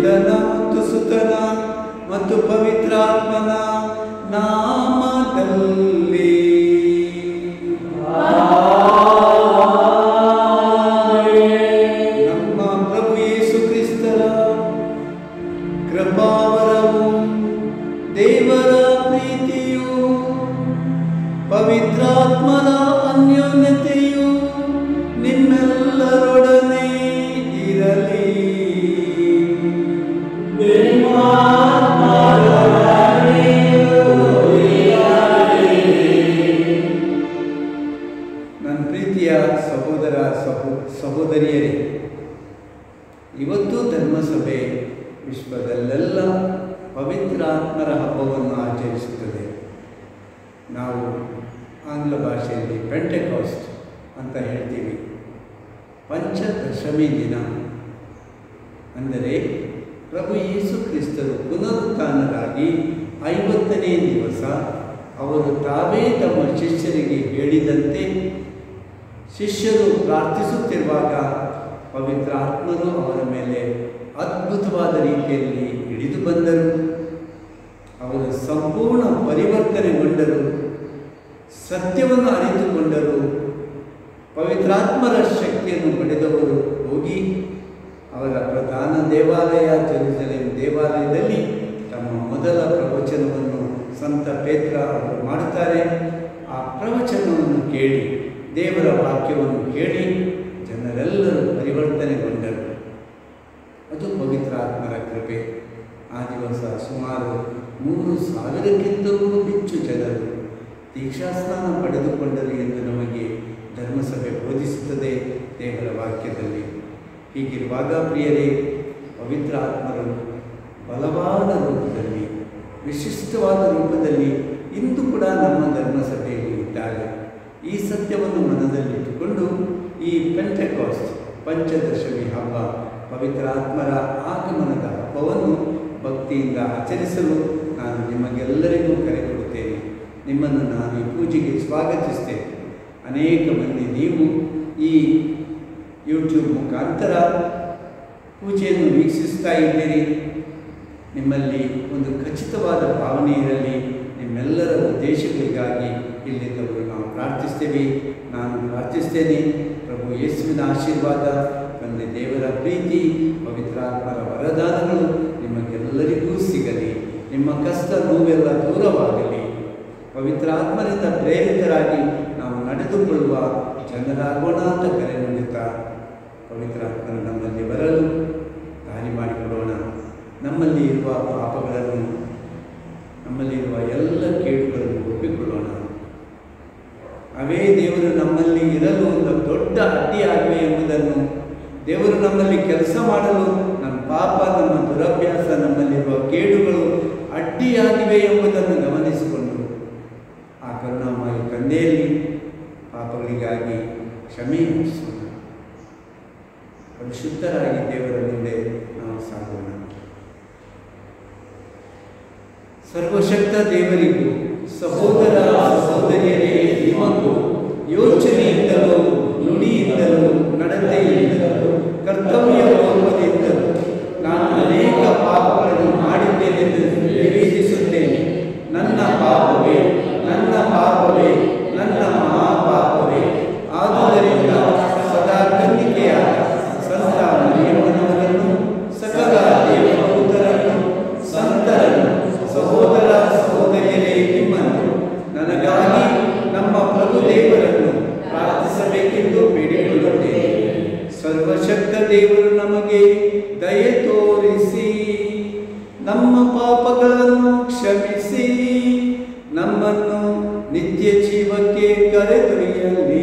ಪಿತನ ಮತ್ತು ಸುತನ ಮತ್ತು ಪವಿತ್ರಾತ್ಮನ ನಾಮದಲ್ಲಿ ನಮ್ಮ ಪ್ರಭು ಯೇಸು ಕ್ರಿಸ್ತರ ಕೃಪಾವರವು, ದೇವರ ಪ್ರೀತಿಯು, ಪವಿತ್ರಾತ್ಮನ ಅನ್ಯೋನ್ಯತೆಯು ನಿಮ್ಮೆಲ್ಲರೊಡನೆ ಇರಲಿ. ನನ್ನ ಪ್ರೀತಿಯ ಸಹೋದರ ಸಹೋದರಿಯರೇ, ಇವತ್ತು ಧರ್ಮಸಭೆ ವಿಶ್ವದಲ್ಲೆಲ್ಲ ಪವಿತ್ರಾತ್ಮರ ಹಬ್ಬವನ್ನು ಆಚರಿಸುತ್ತದೆ. ನಾವು ಆಂಗ್ಲ ಭಾಷೆಯಲ್ಲಿ ಪೆಂಟೆಕಾಸ್ಟ್ ಅಂತ ಹೇಳ್ತೀವಿ. ಪಂಚದಶಮಿ ದಿನ ಅಂದರೆ ಪ್ರಭು ಯೇಸು ಕ್ರಿಸ್ತರು ಪುನರುತ್ಥಾನರಾಗಿ 50ನೇ ದಿವಸ ಅವರು ತಾವೇ ತಮ್ಮ ಶಿಷ್ಯರಿಗೆ ಹೇಳಿದಂತೆ ಶಿಷ್ಯರು ಪ್ರಾರ್ಥಿಸುತ್ತಿರುವಾಗ ಪವಿತ್ರಾತ್ಮರು ಅವರ ಮೇಲೆ ಅದ್ಭುತವಾದ ರೀತಿಯಲ್ಲಿ ಇಳಿದು ಬಂದರು. ಅವರು ಸಂಪೂರ್ಣ ಪರಿವರ್ತನೆಗೊಂಡರು, ಸತ್ಯವನ್ನು ಅರಿತುಕೊಂಡರು. ಪವಿತ್ರಾತ್ಮರ ಶಕ್ತಿಯನ್ನು ಪಡೆದವರು ಹೋಗಿ ಅವರ ಪ್ರಧಾನ ದೇವಾಲಯ ಜೆರುಸಲೇಮ್ ದೇವಾಲಯದಲ್ಲಿ ತಮ್ಮ ಮೊದಲ ಪ್ರವಚನವನ್ನು ಸಂತ ಪೇತ್ರ ಅವರು ಮಾಡುತ್ತಾರೆ. ಆ ಪ್ರವಚನವನ್ನು ಕೇಳಿ, ದೇವರ ವಾಕ್ಯವನ್ನು ಕೇಳಿ ಜನರೆಲ್ಲರೂ ಪರಿವರ್ತನೆಗೊಂಡರು. ಅದು ಪವಿತ್ರಾತ್ಮರ ಕೃಪೆ. ಆ ದಿವಸ ಸುಮಾರು 3,000ಕ್ಕಿಂತಲೂ ಹೆಚ್ಚು ಜನರು ದೀಕ್ಷಾಸ್ನಾನ ಪಡೆದುಕೊಂಡರು ಎಂದು ನಮಗೆ ಧರ್ಮಸಭೆ ಬೋಧಿಸುತ್ತದೆ ದೇವರ ವಾಕ್ಯದಲ್ಲಿ. ಹೀಗಿರುವಾಗ ಪ್ರಿಯರೇ, ಪವಿತ್ರ ಆತ್ಮರು ಬಲವಾದ ರೂಪದಲ್ಲಿ, ವಿಶಿಷ್ಟವಾದ ರೂಪದಲ್ಲಿ ಇಂದು ಕೂಡ ನಮ್ಮ ಧರ್ಮಸಭೆಯಲ್ಲಿ ಇದ್ದಾರೆ. ಈ ಸತ್ಯವನ್ನು ಮನದಲ್ಲಿಟ್ಟುಕೊಂಡು ಈ ಪೆಂಟೆಕಾಸ್ಟ್ ಪಂಚದಶಮಿ ಹಬ್ಬ, ಪವಿತ್ರ ಆತ್ಮರ ಆಗಮನದ ಹಬ್ಬವನ್ನು ಭಕ್ತಿಯಿಂದ ಆಚರಿಸಲು ನಾನು ನಿಮಗೆಲ್ಲರಿಗೂ ಕರೆ ಕೊಡುತ್ತೇನೆ. ನಿಮ್ಮನ್ನು ನಾನು ಈ ಪೂಜೆಗೆ ಸ್ವಾಗತಿಸ್ತೇನೆ. ಅನೇಕ ಮಂದಿ ನೀವು ಈ ಯೂಟ್ಯೂಬ್ ಮುಖಾಂತರ ಪೂಜೆಯನ್ನು ವೀಕ್ಷಿಸ್ತಾ ಇದ್ದೀರಿ. ನಿಮ್ಮಲ್ಲಿ ಒಂದು ಖಚಿತವಾದ ಭಾವನೆ ಇರಲಿ. ನಿಮ್ಮೆಲ್ಲರ ಉದ್ದೇಶಗಳಿಗಾಗಿ ಇಲ್ಲಿದ್ದವರು ನಾವು ಪ್ರಾರ್ಥಿಸ್ತೇವೆ. ನಾನು ಪ್ರಾರ್ಥಿಸ್ತೇನೆ. ಪ್ರಭು ಯೇಸುವಿನ ಆಶೀರ್ವಾದ, ತಂದೆ ದೇವರ ಪ್ರೀತಿ, ಪವಿತ್ರಾತ್ಮರ ವರದಾನಗಳು ನಿಮಗೆಲ್ಲರಿಗೂ ಸಿಗಲಿ. ನಿಮ್ಮ ಕಷ್ಟ ನೋವೆಲ್ಲ ದೂರವಾಗಲಿ. ಪವಿತ್ರಾತ್ಮರಿಂದ ಪ್ರೇರಿತರಾಗಿ ನಾವು ನಡೆದುಕೊಳ್ಳುವ ಜನರಾಗೋಣ ಅಂತ ಕರೆ ನೀಡುತ್ತಾ, ಪವಿತ್ರಾತ್ಮರು ನಮ್ಮಲ್ಲಿ ಬರಲು ದಾರಿ ಮಾಡಿಕೊಡೋಣ. ನಮ್ಮಲ್ಲಿ ಇರುವ ಪಾಪಗಳನ್ನು, ನಮ್ಮಲ್ಲಿರುವ ಎಲ್ಲ ಕೇಡುಗಳನ್ನು ಒಪ್ಪಿಕೊಳ್ಳೋಣ. ಅವೇ ದೇವರು ನಮ್ಮಲ್ಲಿ ಇರಲು ಒಂದು ದೊಡ್ಡ ಅಡ್ಡಿಯಾಗಿವೆ ಎಂಬುದನ್ನು, ದೇವರು ನಮ್ಮಲ್ಲಿ ಕೆಲಸ ಮಾಡಲು ನಮ್ಮ ಪಾಪ, ನಮ್ಮ ದುರಭ್ಯಾಸ, ನಮ್ಮಲ್ಲಿರುವ ಕೇಡುಗಳು ಅಡ್ಡಿಯಾಗಿವೆ ಎಂಬುದನ್ನು ಗಮನಿಸಿಕೊಂಡು ಆ ಕರುಣಾಮಯ ತಂದೆಯಲ್ಲಿ ಪಾಪಗಳಿಗಾಗಿ ಕ್ಷಮೆ ಯಾಚಿಸೋಣ. ಪರಿಶುದ್ಧರಾಗಿ ದೇವರ ಮುಂದೆ ನಾವು ಸಾಗೋಣ. ಸರ್ವಶಕ್ತ ದೇವರಿಗೂ ಸಹೋದರ ಸಹೋದರಿಯರೇ ನಿಮಗೂ ಯೋಚನೆಯಿಂದಲೂ ನುಡಿಯಿಂದಲೂ ನಡತೆಯಿಂದಲೂ ಕರ್ತವ್ಯ ಲೋಪದಿಂದಲೂ ನಾನು ಅನೇಕ ಪಾಪಗಳನ್ನು ಮಾಡಿದ್ದೇನೆಂದು ನಿವೇದಿಸುತ್ತೇನೆ. ನನ್ನ ಪಾಪವೇ, ನನ್ನ ಪಾಪವೇ, ನನ್ನ ಮಹಾಪಾಪವೇ. ಆದುದರಿಂದ ಸದಾ ಕನ್ನಿಕೆಯಾದ ಸಂತ ಮರಿಯಮ್ಮನವರನ್ನು, ಸಕಲ ದೇವದೂತರನ್ನು, ಸಂತರನ್ನು, ಸಹೋದರ ಸಹೋದರಿಯರೇ ನಿಮ್ಮನ್ನು, ನನಗಾಗಿ ನಮ್ಮ ಪ್ರಭು ದೇವರನ್ನು ಪ್ರಾರ್ಥಿಸಬೇಕೆಂದು ಬೇಡಿಕೊಳ್ಳುತ್ತೇನೆ. ಸರ್ವಶಕ್ತ ದೇವರು ನಮಗೆ ದಯೆ ತೋರಿಸಿ ನಮ್ಮ ಪಾಪಗಳನ್ನು ಕ್ಷಮಿಸಿ ನಮ್ಮನ್ನು ನಿತ್ಯ ಜೀವಕ್ಕೆ ಕರೆದೊಯ್ಯಲಿ.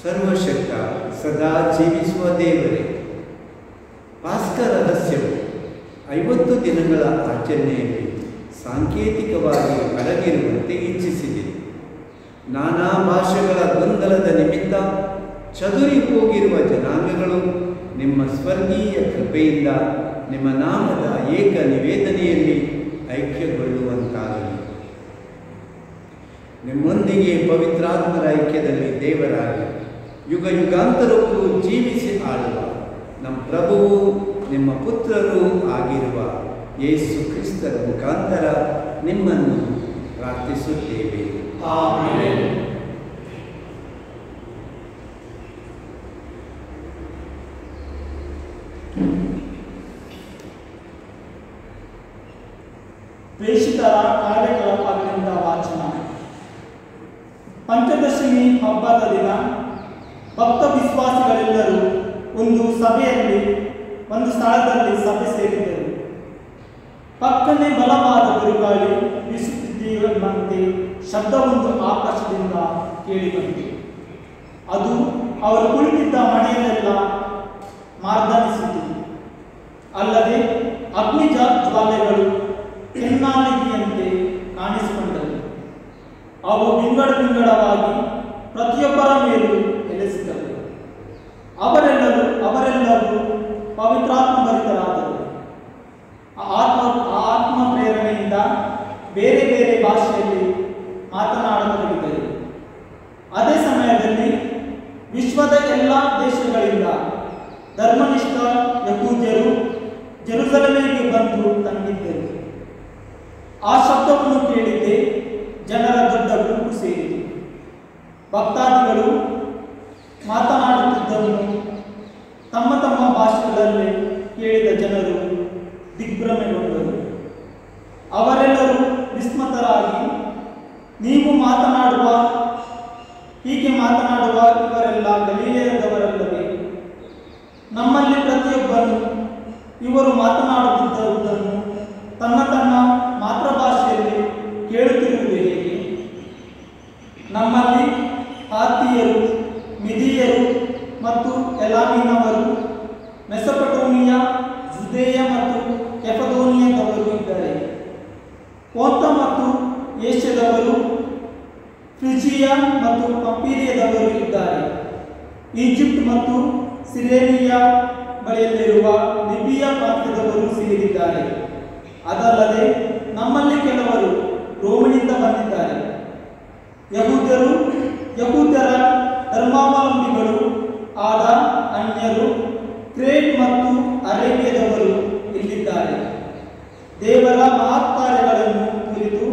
ಸರ್ವಶಕ್ತ ಸದಾ ಜೀವಿಸುವ ದೇವರೇ, ಪಾಸ್ಕ ರಹಸ್ಯವು 50 ದಿನಗಳ ಆಚರಣೆಯಲ್ಲಿ ಸಾಂಕೇತಿಕವಾಗಿ ಅಡಗಿರುವಂತೆ ಇಚ್ಛಿಸಿದೆ. ನಾನಾ ಭಾಷೆಗಳ ಗೊಂದಲದ ನಿಮಿತ್ತ ಚದುರಿ ಹೋಗಿರುವ ಜನಾಂಗಗಳು ನಿಮ್ಮ ಸ್ವರ್ಗೀಯ ಕೃಪೆಯಿಂದ ನಿಮ್ಮ ನಾಮದ ಏಕ ನಿವೇದನೆಯಲ್ಲಿ ಐಕ್ಯಗೊಳ್ಳುವಂತಾಗಲಿ. ನಿಮ್ಮೊಂದಿಗೆ ಪವಿತ್ರಾತ್ಮರ ಐಕ್ಯದಲ್ಲಿ ದೇವರಾಗಿ ಯುಗ ಯುಗಾಂತರಕ್ಕೂ ಜೀವಿಸಿ ಆಳುವ ನಮ್ಮ ಪ್ರಭುವು ನಿಮ್ಮ ಪುತ್ರರೂ ಆಗಿರುವ ಯೇಸು ಕ್ರಿಸ್ತರ ಮುಖಾಂತರ ನಿಮ್ಮನ್ನು ಪ್ರಾರ್ಥಿಸುತ್ತೇವೆ. ಆಮೆನ್. ಪ್ರೇಷಿತರ ಕಾರ್ಯಕಲಾಪಗಳಿಂದ ವಾಚನ. ಪಂಚದಶಮಿ ಹಬ್ಬದ ದಿನ ಭಕ್ತ ವಿಶ್ವಾಸಿಗಳೆಲ್ಲರೂ ಒಂದು ಸ್ಥಳದಲ್ಲಿ ಸಭೆ ಸೇರಿದರು. ಪಕ್ಕನೆ ಬಲವಾದ ಬಿರುಗಾಳಿ ಬೀಸುತ್ತಿದ್ದಂತೆ ಶಬ್ದವೊಂದು ಆಕಾಶದಿಂದ ಕೇಳಿಬಂತು. ಅದು ಅವರು ಕುಳಿತಿದ್ದ ಮನೆಯಲ್ಲೆಲ್ಲ ಮಾರ್ದನಿಸಿತು. ಅಲ್ಲದೆ ಅಗ್ನಿ ಜ್ವಾಲೆಗಳು ಕೆನ್ನಾಲಿಗೆಯಂತೆ ಕಾಣಿಸಿಕೊಂಡವು. ಅವು ವಿಂಗಡವಾಗಿ ಪ್ರತಿಯೊಬ್ಬರ ಮೇಲೂ ನೆಲೆಸಿದವು. ಅವರೆಲ್ಲರೂ ಪವಿತ್ರಾತ್ಮಭರಿತರಾದರು. ಆತ್ಮ ಪ್ರೇರಣೆಯಿಂದ ಬೇರೆ ಬೇರೆ ಭಾಷೆಯಲ್ಲಿ ಮಾತನಾಡತೊಡಗಿದರು. ಅದೇ ಸಮಯದಲ್ಲಿ ವಿಶ್ವದ ಎಲ್ಲ ದೇಶಗಳಿಂದ ಧರ್ಮನಿಷ್ಠ ಯಹೂದ್ಯರು ಜೆರುಸಲೇಮಿಗೆ ಬಂದು ತಂಗಿದ್ದರು. ಆ ಶಬ್ದವನ್ನು ಕೇಳಿದ್ದೇ ಜನರ ದೊಡ್ಡ ಗುಂಪು ಸೇರಿತು. ಭಕ್ತಾದಿಗಳು ಮಾತನಾಡುತ್ತಿದ್ದವನ್ನು ತಮ್ಮ ತಮ್ಮ ಭಾಷೆಗಳಲ್ಲಿ ಕೇಳಿದ ಜನರು ದಿಗ್ಭ್ರಮೆಗೊಂಡರು. ಅವರೆಲ್ಲರೂ ವಿಸ್ಮತರಾಗಿ, ಹೀಗೆ ಮಾತನಾಡುವ ಇವರೆಲ್ಲ ಗಲೀಲೆಯದವರಲ್ಲವೇ? ನಮ್ಮಲ್ಲಿ ಪ್ರತಿಯೊಬ್ಬನು ಇವರು ಮಾತನಾಡುತ್ತಿದ್ದುದನ್ನು ತನ್ನ ಮಾತೃಭಾಷೆಯಲ್ಲಿ ಕೇಳುತ್ತಿರುವುದು ಹೇಗೆ? ನಮ್ಮಲ್ಲಿ ಹಾತಿಯರು, ಮಿದಿಯರು ಮತ್ತು ಎಲಾಮಿನವರು, ಮೆಸೊಪೊಟೇಮಿಯಾ, ಜುದೇಯ ಮತ್ತು ಕೆಫದೋನಿಯದವರು ಇದ್ದಾರೆ. ಪೋಂತ ಮತ್ತು ಏಷ್ಯಾದವರು, ಫ್ರಿಜಿಯಾ ಮತ್ತು ಪಂಪೀರಿಯದವರು ಇದ್ದಾರೆ. ಈಜಿಪ್ಟ್ ಮತ್ತು ಸಿರೇನಿಯಾ ಬಳಿಯಲ್ಲಿರುವ ಲಿಬಿಯಾ ಪ್ರಾಂತ್ಯದವರು ಸೇರಿದ್ದಾರೆ. ಅದಲ್ಲದೆ ನಮ್ಮಲ್ಲಿ ಕೆಲವರು ರೋಮಿನಿಂದ ಬಂದಿದ್ದಾರೆ. ಯಹೂದ್ಯರ ಧರ್ಮಾವಲಂಬಿಗಳು ಆದ ಅನ್ಯರು, ಕ್ರೇಟ್ ಮತ್ತು ಅರೇಬಿಯದವರು ಇಲ್ಲಿದ್ದಾರೆ. ದೇವರ ಮಹತ್ಕಾರ್ಯಗಳನ್ನು ಕುರಿತು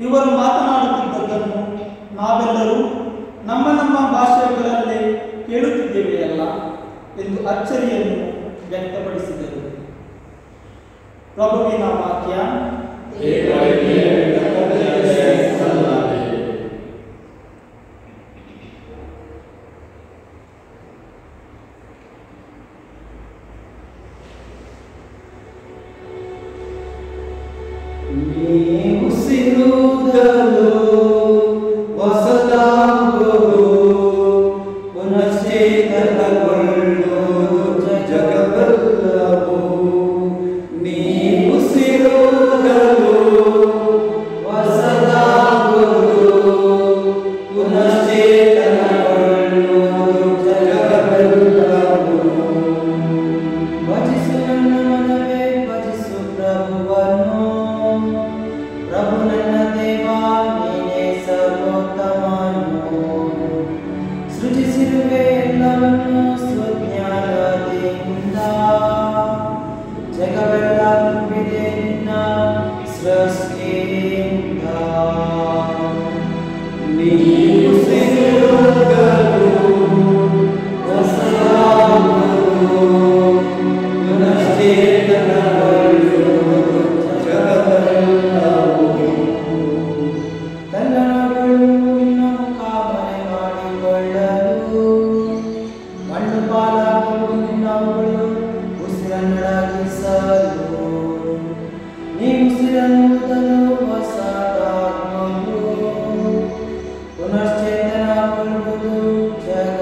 ಇವರು ಮಾತನಾಡುತ್ತಿದ್ದದ್ದನ್ನು ನಾವೆಲ್ಲರೂ ನಮ್ಮ ಭಾಷೆಗಳಲ್ಲೇ ಕೇಳುತ್ತಿದ್ದೇವೆಯಲ್ಲ ಎಂದು ಅಚ್ಚರಿಯನ್ನು ವ್ಯಕ್ತಪಡಿಸಿದರು. ಪ್ರಭುವಿನ ವಾಕ್ಯ. ಪುನಶ್ಚೇತನಗೊಳ್ಳುವುದು ಜಗ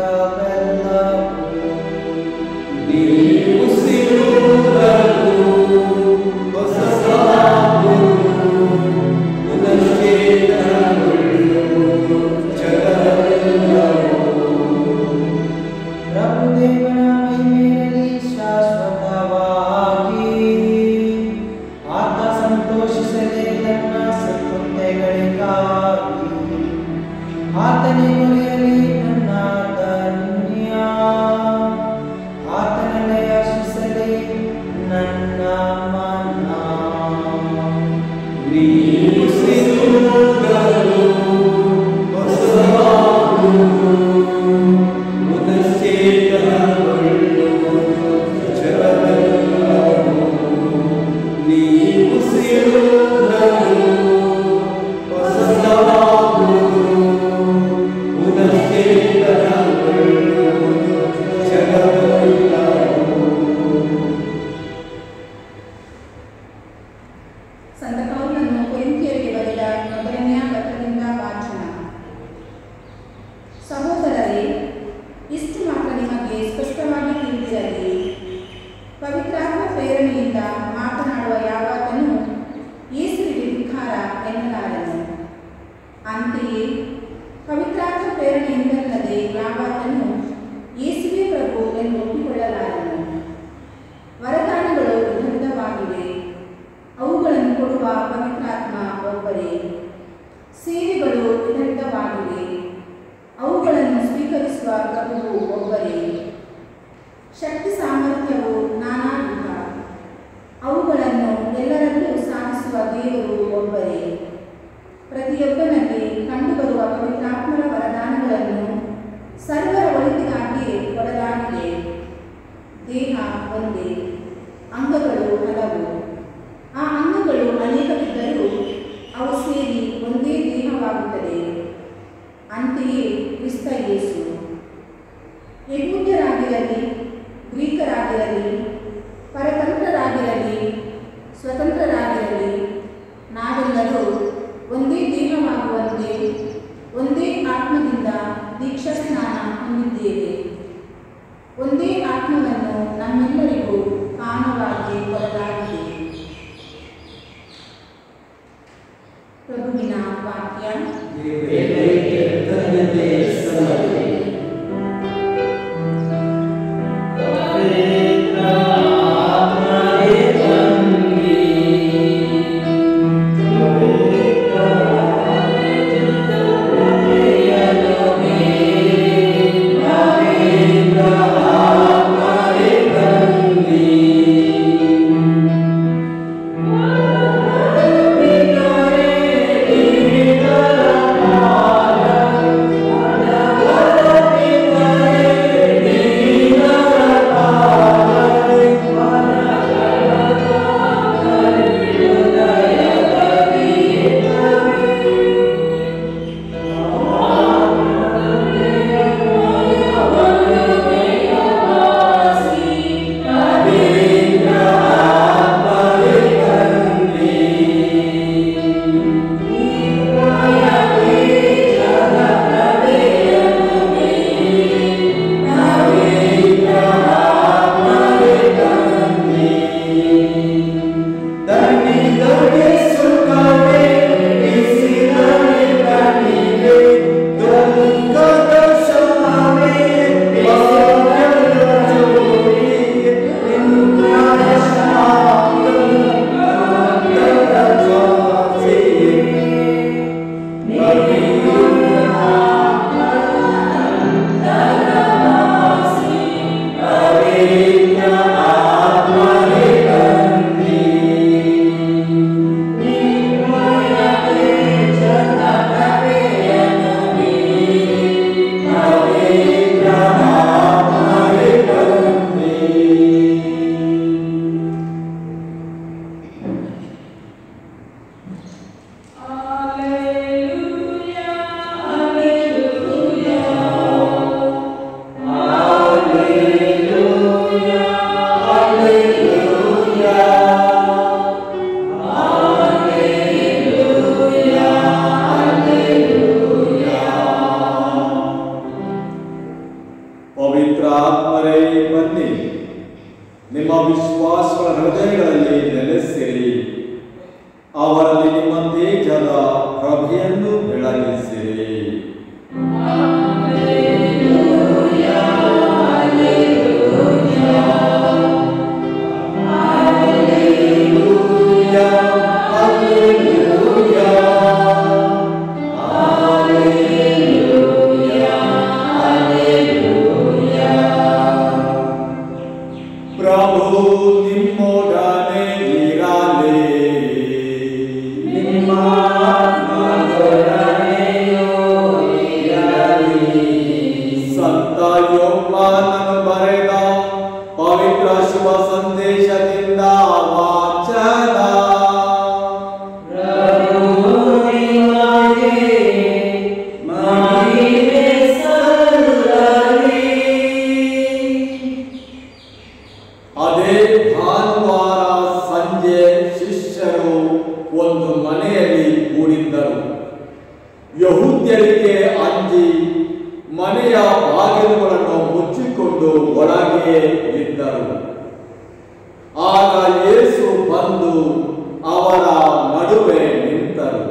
ನಡೆಸಿರಲಿ. ಪವಿತ್ರಾತ್ಮ ಪ್ರೇರಣೆಯಿಂದ ಮಾತನಾಡುವ ಯಾವಾತನೂ ಯೇಸುವಿಗೆ ಧಿಕ್ಕಾರ ಎನ್ನಲಾರನು. ಅಂತೆಯೇ ಪವಿತ್ರಾತ್ಮ ಪ್ರೇರಣೆಯಿಂದಲ್ಲದೆ ಯಾವಾತನೂ ಯೇಸುವೇ ಪ್ರಭು ಎಂದು ಒಪ್ಪಿಕೊಳ್ಳಲಾರನು. ವರದಾನಗಳು ವಿಧವಿಧವಾಗಿವೆ, ಅವುಗಳನ್ನು ಕೊಡುವ ಪವಿತ್ರಾತ್ಮ ಒಬ್ಬರೇ. ಸೇವೆಗಳು ವಿಧವಿಧವಾಗಿವೆ, ಅವುಗಳನ್ನು ಸ್ವೀಕರಿಸುವ ಪ್ರಭುವು ಒಬ್ಬರೇ. ಶಕ್ತಿ ಸಾಮರ್ಥ್ಯವು ನಾನಾ ವಿಧ, ಅವುಗಳನ್ನು ಎಲ್ಲರಲ್ಲೂ ಸಾಧಿಸುವ ದೇವರು ಒಬ್ಬರೇ. ಪ್ರತಿಯೊಬ್ಬನಲ್ಲಿ ಕಂಡುಬರುವ ಪವಿತ್ರಾತ್ಮರ ವರದಾನಗಳನ್ನು ಸರ್ವರ ಒಳಿತಿಗಾಗಿಯೇ ಕೊಡಲಾಗಿದೆ. ದೇಹ ಒಂದೇ, ಅಂಗಗಳು ಹಲವು. ಆ ಅಂಗಗಳು ಅನೇಕವಿದ್ದರೂ ಅವು ಸೇರಿ ಒಂದೇ ದೇಹವಾಗುತ್ತದೆ. ಅಂತೆಯೇ ಕ್ರಿಸ್ತ ಯೇಸು. ಯಹೂದ್ಯರಾಗಿರಲಿ, ಗ್ರೀಕರಾಗಿರಲಿ, ಪರತಂತ್ರರಾಗಿರಲಿ, ಸ್ವತಂತ್ರರಾಗಿರಲಿ, ನಾವೆಲ್ಲರೂ ಒಂದೇ ದೇಹವಾಗುವಂತೆ ಒಂದೇ ಆತ್ಮದಿಂದ ದೀಕ್ಷಾ ಸ್ನಾನ ಹೊಂದಿದ್ದೇವೆ. ಒಂದೇ ಆತ್ಮವನ್ನು ನಮ್ಮೆಲ್ಲರಿಗೂ ಪಾನವಾಗಿ ಕೊಡಲಾಗಿದೆ. ಪ್ರಭುವಿನ ವಾಕ್ಯ. ಪವಿತ್ರಾತ್ಮರೇ ಬನ್ನಿ, ನಿಮ್ಮ ವಿಶ್ವಾಸಗಳ ಹೃದಯಗಳಲ್ಲಿ ನೆಲೆಸಿರಿ. ಅವರಲ್ಲಿ ನಿಮ್ಮ ತೇಜದ ಪ್ರಭೆಯನ್ನು ಬೆಳಗಿಸಿರಿ. ಪ್ರಭು ನಿಮ್ಮೊಡನೆ ಇರಲಿ. ಸಂತ ಯೋಹಾನನು ಬರೆದ ಪವಿತ್ರ ಶುಭ ಸಂದೇಶದಿಂದ ವಾಚನ. ಅದೇ ಭಾನುವಾರ ಸಂಜೆ ಶಿಷ್ಯರು ಒಂದು ಮನೆಯಲ್ಲಿ ಕೂಡಿದ್ದರು. ಯಹೂದ್ಯರಿಗೆ ಅಂಜಿ ಮನೆಯ ಬಾಗಿಲುಗಳನ್ನು ಮುಚ್ಚಿಕೊಂಡು ಒಳಗೆ ಇದ್ದರು. ಆಗ ಯೇಸು ಬಂದು ಅವರ ನಡುವೆ ನಿಂತರು.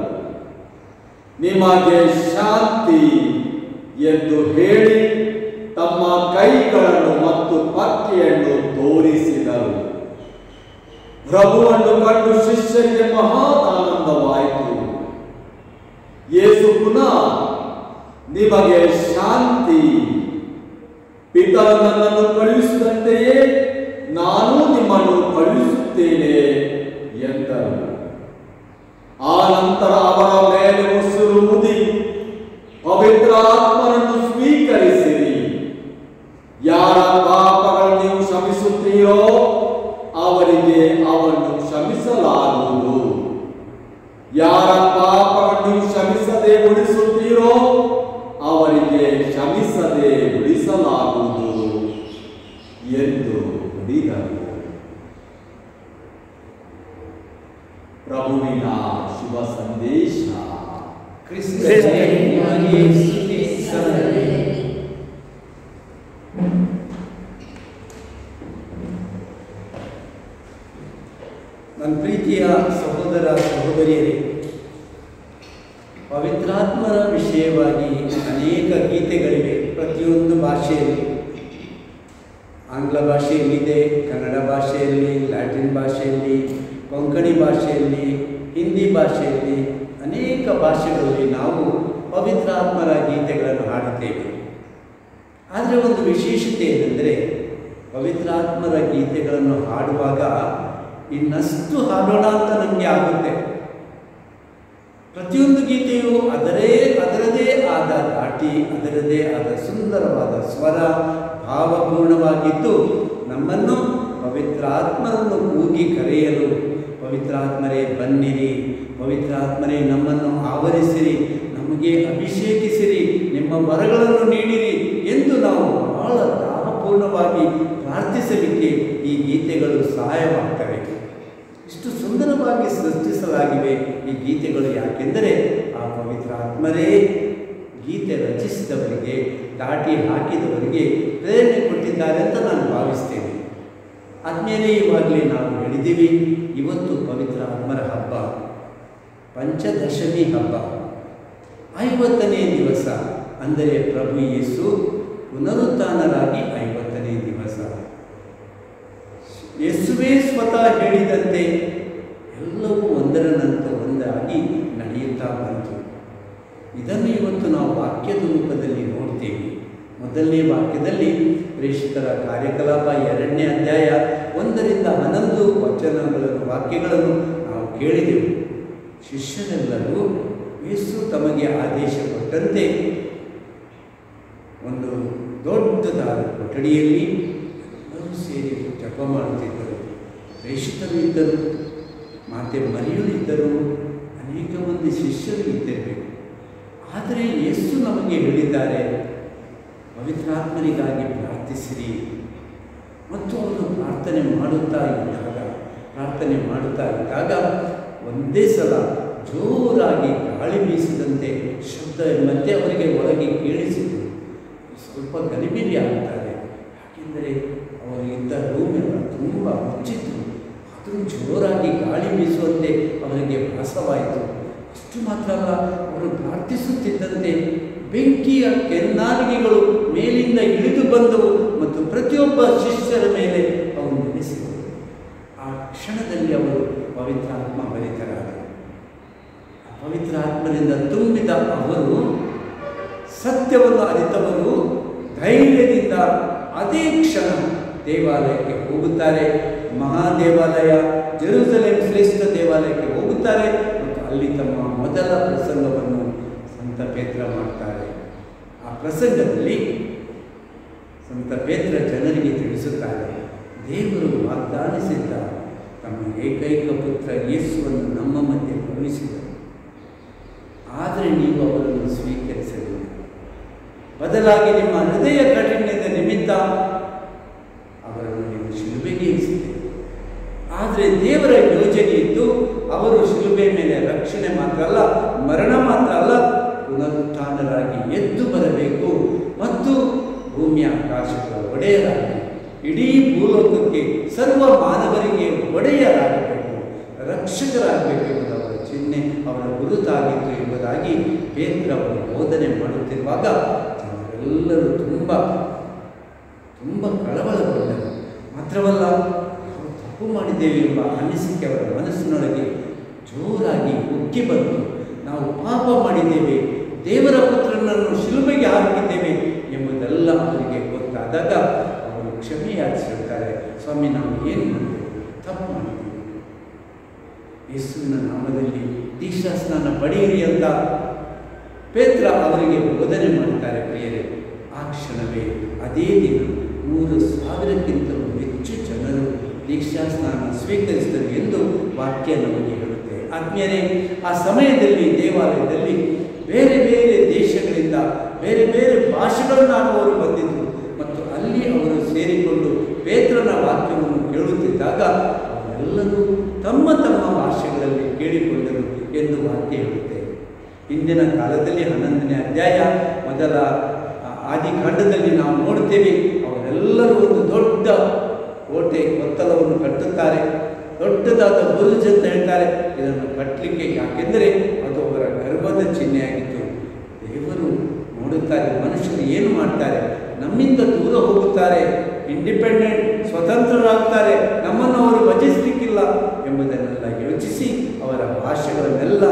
ನಿಮಗೆ ಶಾಂತಿ ಎಂದು ಹೇಳಿ ತಮ್ಮ ಕೈಗಳನ್ನು ಮತ್ತು ಪಕ್ಕೆಯನ್ನು ತೋರಿಸಿದರು. ಪ್ರಭುವನ್ನು ಕಂಡು ಶಿಷ್ಯರಿಗೆ ಮಹಾನಂದವಾಯಿತು. ಯೇಸು ಪುನಃ ನಿಮಗೆ ಶಾಂತಿ, ಪಿತನು ನನ್ನನ್ನು ಕಳುಹಿಸಿದಂತೆಯೇ ನಾನು ನಿಮ್ಮನ್ನು ಕಳುಹಿಸುತ್ತೇನೆ ಎಂದರು. ಆ ನಂತರ ಅವರ ಮೇಲೆ ಉಸಿರು ಊದಿ ಪವಿತ್ರ ಆತ್ಮನನ್ನು ಸ್ವೀಕರಿಸಿರಿ. ಯಾರ ಪಾಪಗಳನ್ನು ನೀವು ಕ್ಷಮಿಸುತ್ತೀರೋ ಅವರಿಗೆ ಅವನ್ನು ಕ್ಷಮಿಸಲಾಗುವುದು. ಯಾರ ಪಾಪಗಳನ್ನು ನೀವು ಕ್ಷಮಿಸದೆ ಉಳಿಸುತ್ತೀರೋ ಅವರಿಗೆ ಕ್ಷಮಿಸದೆ ಉಳಿಸಲಾಗುವುದು ಎಂದು ನುಡಿದರು. ಪ್ರಭುವಿನ ಶುಭ ಸಂದೇಶ. ಕ್ರಿಸ್ತನೇ ನಿಮಗೆ ಸ್ತುತಿ ಸಲ್ಲಲಿ. ನನ್ನ ಪ್ರೀತಿಯ ಸಹೋದರ ಸಹೋದರಿಯರೇ, ಪವಿತ್ರಾತ್ಮರ ವಿಷಯವಾಗಿ ಅನೇಕ ಗೀತೆಗಳಿವೆ. ಪ್ರತಿಯೊಂದು ಭಾಷೆಯಲ್ಲಿ, ಆಂಗ್ಲ ಭಾಷೆಯಲ್ಲಿದೆ, ಕನ್ನಡ ಭಾಷೆಯಲ್ಲಿ, ಲ್ಯಾಟಿನ್ ಭಾಷೆಯಲ್ಲಿ, ಕೊಂಕಣಿ ಭಾಷೆಯಲ್ಲಿ, ಹಿಂದಿ ಭಾಷೆಯಲ್ಲಿ, ಅನೇಕ ಭಾಷೆಗಳಲ್ಲಿ ನಾವು ಪವಿತ್ರಾತ್ಮರ ಗೀತೆಗಳನ್ನು ಹಾಡುತ್ತೇವೆ. ಆದರೆ ಒಂದು ವಿಶೇಷತೆ ಏನೆಂದರೆ, ಪವಿತ್ರಾತ್ಮರ ಗೀತೆಗಳನ್ನು ಹಾಡುವಾಗ ಇನ್ನಷ್ಟು ಹಾಡೋಣ ಅಂತ ನಮಗೆ ಆಗುತ್ತೆ. ಪ್ರತಿಯೊಂದು ಗೀತೆಯು ಅದರದೇ ಆದ ದಾಟಿ, ಅದರದೇ ಆದ ಸುಂದರವಾದ ಸ್ವರ, ಭಾವಪೂರ್ಣವಾಗಿದ್ದು ನಮ್ಮನ್ನು ಪವಿತ್ರಾತ್ಮರನ್ನು ಕೂಗಿ ಕರೆಯಲು, ಪವಿತ್ರಾತ್ಮರೇ ಬನ್ನಿರಿ, ಪವಿತ್ರಾತ್ಮರೇ ನಮ್ಮನ್ನು ಆವರಿಸಿರಿ, ನಮಗೆ ಅಭಿಷೇಕಿಸಿರಿ, ನಿಮ್ಮ ವರಗಳನ್ನು ನೀಡಿರಿ ಎಂದು ನಾವು ಬಹಳ ಭಾವಪೂರ್ಣವಾಗಿ ಪ್ರಾರ್ಥಿಸಲಿಕ್ಕೆ ಈ ಗೀತೆಗಳು ಸಹಾಯವಾಗ್ತವೆ. ಇಷ್ಟು ಸುಂದರವಾಗಿ ಸೃಷ್ಟಿಸಲಾಗಿವೆ ಈ ಗೀತೆಗಳು. ಯಾಕೆಂದರೆ ಆ ಪವಿತ್ರಾತ್ಮರೇ ಗೀತೆ ರಚಿಸಿದವರಿಗೆ, ದಾಟಿ ಹಾಕಿದವರಿಗೆ ಪ್ರೇರಣೆ ಕೊಟ್ಟಿದ್ದಾರೆ ಅಂತ ನಾನು ಭಾವಿಸ್ತೇನೆ. ಆದ್ಮೇಲೆ ಇವಾಗಲೇ ನಾವು ಹೇಳಿದ್ದೀವಿ, ಇವತ್ತು ಪವಿತ್ರ ಆತ್ಮರ ಹಬ್ಬ, ಪಂಚದಶಮಿ ಹಬ್ಬ, 50ನೇ ದಿವಸ. ಅಂದರೆ ಪ್ರಭು ಯೇಸು ಪುನರುತ್ಥಾನರಾಗಿ 50ನೇ ದಿವಸ. ಯೇಸುವೇ ಸ್ವತಃ ಹೇಳಿದಂತೆ ಎಲ್ಲವೂ ಒಂದರ ನಂತರ ಒಂದಾಗಿ ನಡೆಯುತ್ತಾ ಬಂತು. ಇದನ್ನು ಇವತ್ತು ನಾವು ವಾಕ್ಯದ ರೂಪದಲ್ಲಿ ನೋಡ್ತೇವೆ. ಮೊದಲನೇ ವಾಕ್ಯದಲ್ಲಿ ಪ್ರೇಷಿತರ ಕಾರ್ಯಕಲಾಪ 2ನೇ ಅಧ್ಯಾಯ 1ರಿಂದ 11 ವಾಕ್ಯಗಳನ್ನು ನಾವು ಕೇಳಿದೆವು. ಶಿಷ್ಯರೆಲ್ಲರೂ ಯೇಸು ತಮಗೆ ಆದೇಶ ಕೊಟ್ಟಂತೆ ಒಂದು ದೊಡ್ಡದಾದ ಕೊಠಡಿಯಲ್ಲಿ ಎಲ್ಲರೂ ಸೇರಿ ಜಪ ಮಾಡುತ್ತಿದ್ದರು. ಪ್ರೇಷಿತರು ಇದ್ದರು, ಮಾತೆ ಮರಿಯೂ ಇದ್ದರು, ಅನೇಕ ಮಂದಿ ಶಿಷ್ಯರು ಇದ್ದಿರಬೇಕು. ಆದರೆ ಯೇಸು ನಮಗೆ ಹೇಳಿದ್ದಾರೆ, ಪವಿತ್ರಾತ್ಮರಿಗಾಗಿ ಪ್ರಾರ್ಥಿಸಿರಿ. ಮತ್ತು ಅವರು ಪ್ರಾರ್ಥನೆ ಮಾಡುತ್ತಾ ಇದ್ದಾಗ ಒಂದೇ ಸಲ ಜೋರಾಗಿ ಗಾಳಿ ಬೀಸಿದಂತೆ ಶಬ್ದ ಮತ್ತೆ ಅವರಿಗೆ ಒಳಗೆ ಕೇಳಿಸಿತು. ಸ್ವಲ್ಪ ಗಲಿಬಿಲಿ ಆಗ್ತಾರೆ, ಯಾಕೆಂದರೆ ಅವರು ಇದ್ದ ರೂಮೆಲ್ಲ ತುಂಬ ಮುಚ್ಚಿತ್ತು. ಆದರೂ ಜೋರಾಗಿ ಗಾಳಿ ಬೀಸುವಂತೆ ಅವರಿಗೆ ಭಾಸವಾಯಿತು. ಅಷ್ಟು ಮಾತ್ರ ಅಲ್ಲ, ಅವರು ಪ್ರಾರ್ಥಿಸುತ್ತಿದ್ದಂತೆ ಬೆಂಕಿಯ ಕೆನ್ನಾಲಿಗೆಗಳು ಮೇಲಿಂದ ಇಳಿದು ಬಂದವು ಮತ್ತು ಪ್ರತಿಯೊಬ್ಬ ಶಿಷ್ಯರ ಮೇಲೆ ಅವು ನೆಲೆಸಿದವು. ಆ ಕ್ಷಣದಲ್ಲಿ ಅವರು ಪವಿತ್ರಾತ್ಮ ಭರಿತರಾದರು. ಪವಿತ್ರ ಆತ್ಮರಿಂದ ತುಂಬಿದ ಅವರು, ಸತ್ಯವನ್ನು ಅರಿತವರು, ಧೈರ್ಯದಿಂದ ಅದೇ ಕ್ಷಣ ದೇವಾಲಯಕ್ಕೆ ಹೋಗುತ್ತಾರೆ. ಮಹಾದೇವಾಲಯ ಜೆರುಸಲೇಮ್ ಶ್ರೇಷ್ಠ ದೇವಾಲಯಕ್ಕೆ ಹೋಗುತ್ತಾರೆ ಮತ್ತು ಅಲ್ಲಿ ತಮ್ಮ ಮೊದಲ ಪ್ರಸಂಗವನ್ನು ಸಂತ ಪೇತ್ರ ಮಾಡ್ತಾರೆ. ಆ ಪ್ರಸಂಗದಲ್ಲಿ ಸಂತ ಪೇತ್ರ ಜನರಿಗೆ ತಿಳಿಸುತ್ತಾರೆ, ದೇವರು ವಾಗ್ದಾನಿಸಿದ್ದ ತಮ್ಮ ಏಕೈಕ ಪುತ್ರ ಯೇಸುವನ್ನು ನಮ್ಮ ಮಧ್ಯೆ ಕಳುಹಿಸಿದರು. ಆದರೆ ನೀವು ಅವರನ್ನು ಸ್ವೀಕರಿಸಲಿಲ್ಲ. ಬದಲಾಗಿ ನಿಮ್ಮ ಹೃದಯ ಕಾಠಿಣ್ಯದ ನಿಮಿತ್ತ ಅವರನ್ನು ನೀವು ಶಿಲುಬೆಗೆ ಇರಿಸಿದ್ದೀರಿ. ಆದರೆ ದೇವರ ಯೋಜನೆ ಇದ್ದು ಅವರು ಶಿಲುಬೆ ಮೇಲೆ ರಕ್ಷಣೆ ಮಾತ್ರ ಅಲ್ಲ, ಮರಣ ಮಾತ್ರ ಅಲ್ಲ, ಪುನರುತ್ಥಾನರಾಗಿ ಎದ್ದು ಬರಬೇಕು ಮತ್ತು ಭೂಮಿಯ ಆಕಾಶಗಳ ಒಡೆಯರಾಗಿ ಇಡೀ ಭೂಲೋಕಕ್ಕೆ ಸರ್ವ ಮಾನವರಿಗೆ ಒಡೆಯರಾಗಬೇಕು, ರಕ್ಷಕರಾಗಬೇಕು ಎಂಬುದವರ ಚಿಹ್ನೆ ಅವರ ಗುರುತಾಗಿತ್ತು ಎಂಬುದಾಗಿ ಪೇತ್ರ ಅವರು ಬೋಧನೆ ಮಾಡುತ್ತಿರುವಾಗ ಜನರೆಲ್ಲರೂ ತುಂಬ ಕಳವಳಗೊಂಡರು. ಮಾತ್ರವಲ್ಲ, ನಾವು ತಪ್ಪು ಮಾಡಿದ್ದೇವೆ ಎಂಬ ಅನಿಸಿಕೆ ಅವರ ಮನಸ್ಸಿನೊಳಗೆ ಜೋರಾಗಿ ಉಕ್ಕಿ ಬಂತು. ನಾವು ಪಾಪ ಮಾಡಿದ್ದೇವೆ, ದೇವರ ಪುತ್ರನನ್ನು ಶಿಲುಬೆಗೆ ಹಾಕಿದ್ದೇವೆ ಎಂಬುದೆಲ್ಲ ಅವರಿಗೆ ಗೊತ್ತಾದಾಗ ಅವರು ಕ್ಷಮೆ ಯಾಚಿಸುತ್ತಾರೆ. ಸ್ವಾಮಿ, ನಾವು ಏನು ಮಾಡಿದ್ದೇವೆ? ತಪ್ಪು ಮಾಡಿದ್ದೇವೆ. ಯೇಸುವಿನ ನಾಮದಲ್ಲಿ ದೀಕ್ಷಾ ಸ್ನಾನ ಪಡೆಯಿರಿ ಅಂತ ಪೇತ್ರ ಅವರಿಗೆ ಬೋಧನೆ ಮಾಡುತ್ತಾರೆ. ಪ್ರಿಯರೇ, ಆ ಕ್ಷಣವೇ ಅದೇ ದಿನ 3,000ಕ್ಕಿಂತಲೂ ಹೆಚ್ಚು ಜನರು ದೀಕ್ಷಾ ಸ್ನಾನ ಸ್ವೀಕರಿಸಿದರು ಎಂದು ವಾಕ್ಯ ನಮಗೆ ಹೇಳುತ್ತೆ. ಆತ್ಮೀಯರೇ, ಆ ಸಮಯದಲ್ಲಿ ದೇವಾಲಯದಲ್ಲಿ ಬೇರೆ ಬೇರೆ ದೇಶಗಳಿಂದ ಬೇರೆ ಬೇರೆ ಭಾಷೆಗಳನ್ನಾಡುವವರು ಬಂದಿದ್ದರು ಮತ್ತು ಅಲ್ಲಿ ಅವರು ಸೇರಿಕೊಂಡು ಪೇತ್ರನ ವಾಕ್ಯವನ್ನು ಕೇಳುತ್ತಿದ್ದಾಗ ಅವರೆಲ್ಲರೂ ತಮ್ಮ ತಮ್ಮ ಭಾಷೆಗಳಲ್ಲಿ ಕೇಳಿಕೊಂಡರು ಎಂದು ವಾಕ್ಯ ಹೇಳುತ್ತೆ. ಹಿಂದಿನ ಕಾಲದಲ್ಲಿ 11ನೇ ಅಧ್ಯಾಯ ಮೊದಲ ಆದಿಕಾಂಡದಲ್ಲಿ ನಾವು ನೋಡುತ್ತೇವೆ. ಅವರೆಲ್ಲರೂ ಒಂದು ದೊಡ್ಡ ಕೋಟೆ ಕೊತ್ತಲವನ್ನು ಕಟ್ಟುತ್ತಾರೆ. ದೊಡ್ಡದಾದ ಬುರುಜ್ ಅಂತ ಹೇಳ್ತಾರೆ. ಇದನ್ನು ಕಟ್ಟಲಿಕ್ಕೆ ಯಾಕೆಂದರೆ ಅದು ಅವರ ಗರ್ವದ ಚಿಹ್ನೆಯಾಗಿತ್ತು. ದೇವರು ನೋಡುತ್ತಾರೆ, ಮನುಷ್ಯರು ಏನು ಮಾಡ್ತಾರೆ, ನಮ್ಮಿಂದ ದೂರ ಹೋಗುತ್ತಾರೆ, ಇಂಡಿಪೆಂಡೆಂಟ್ ಸ್ವತಂತ್ರರಾಗ್ತಾರೆ, ನಮ್ಮನ್ನು ಅವರು ಭಜಿಸಲಿಕ್ಕಿಲ್ಲ ಎಂಬುದನ್ನೆಲ್ಲ ಯೋಚಿಸಿ ಅವರ ಭಾಷೆಗಳನ್ನೆಲ್ಲ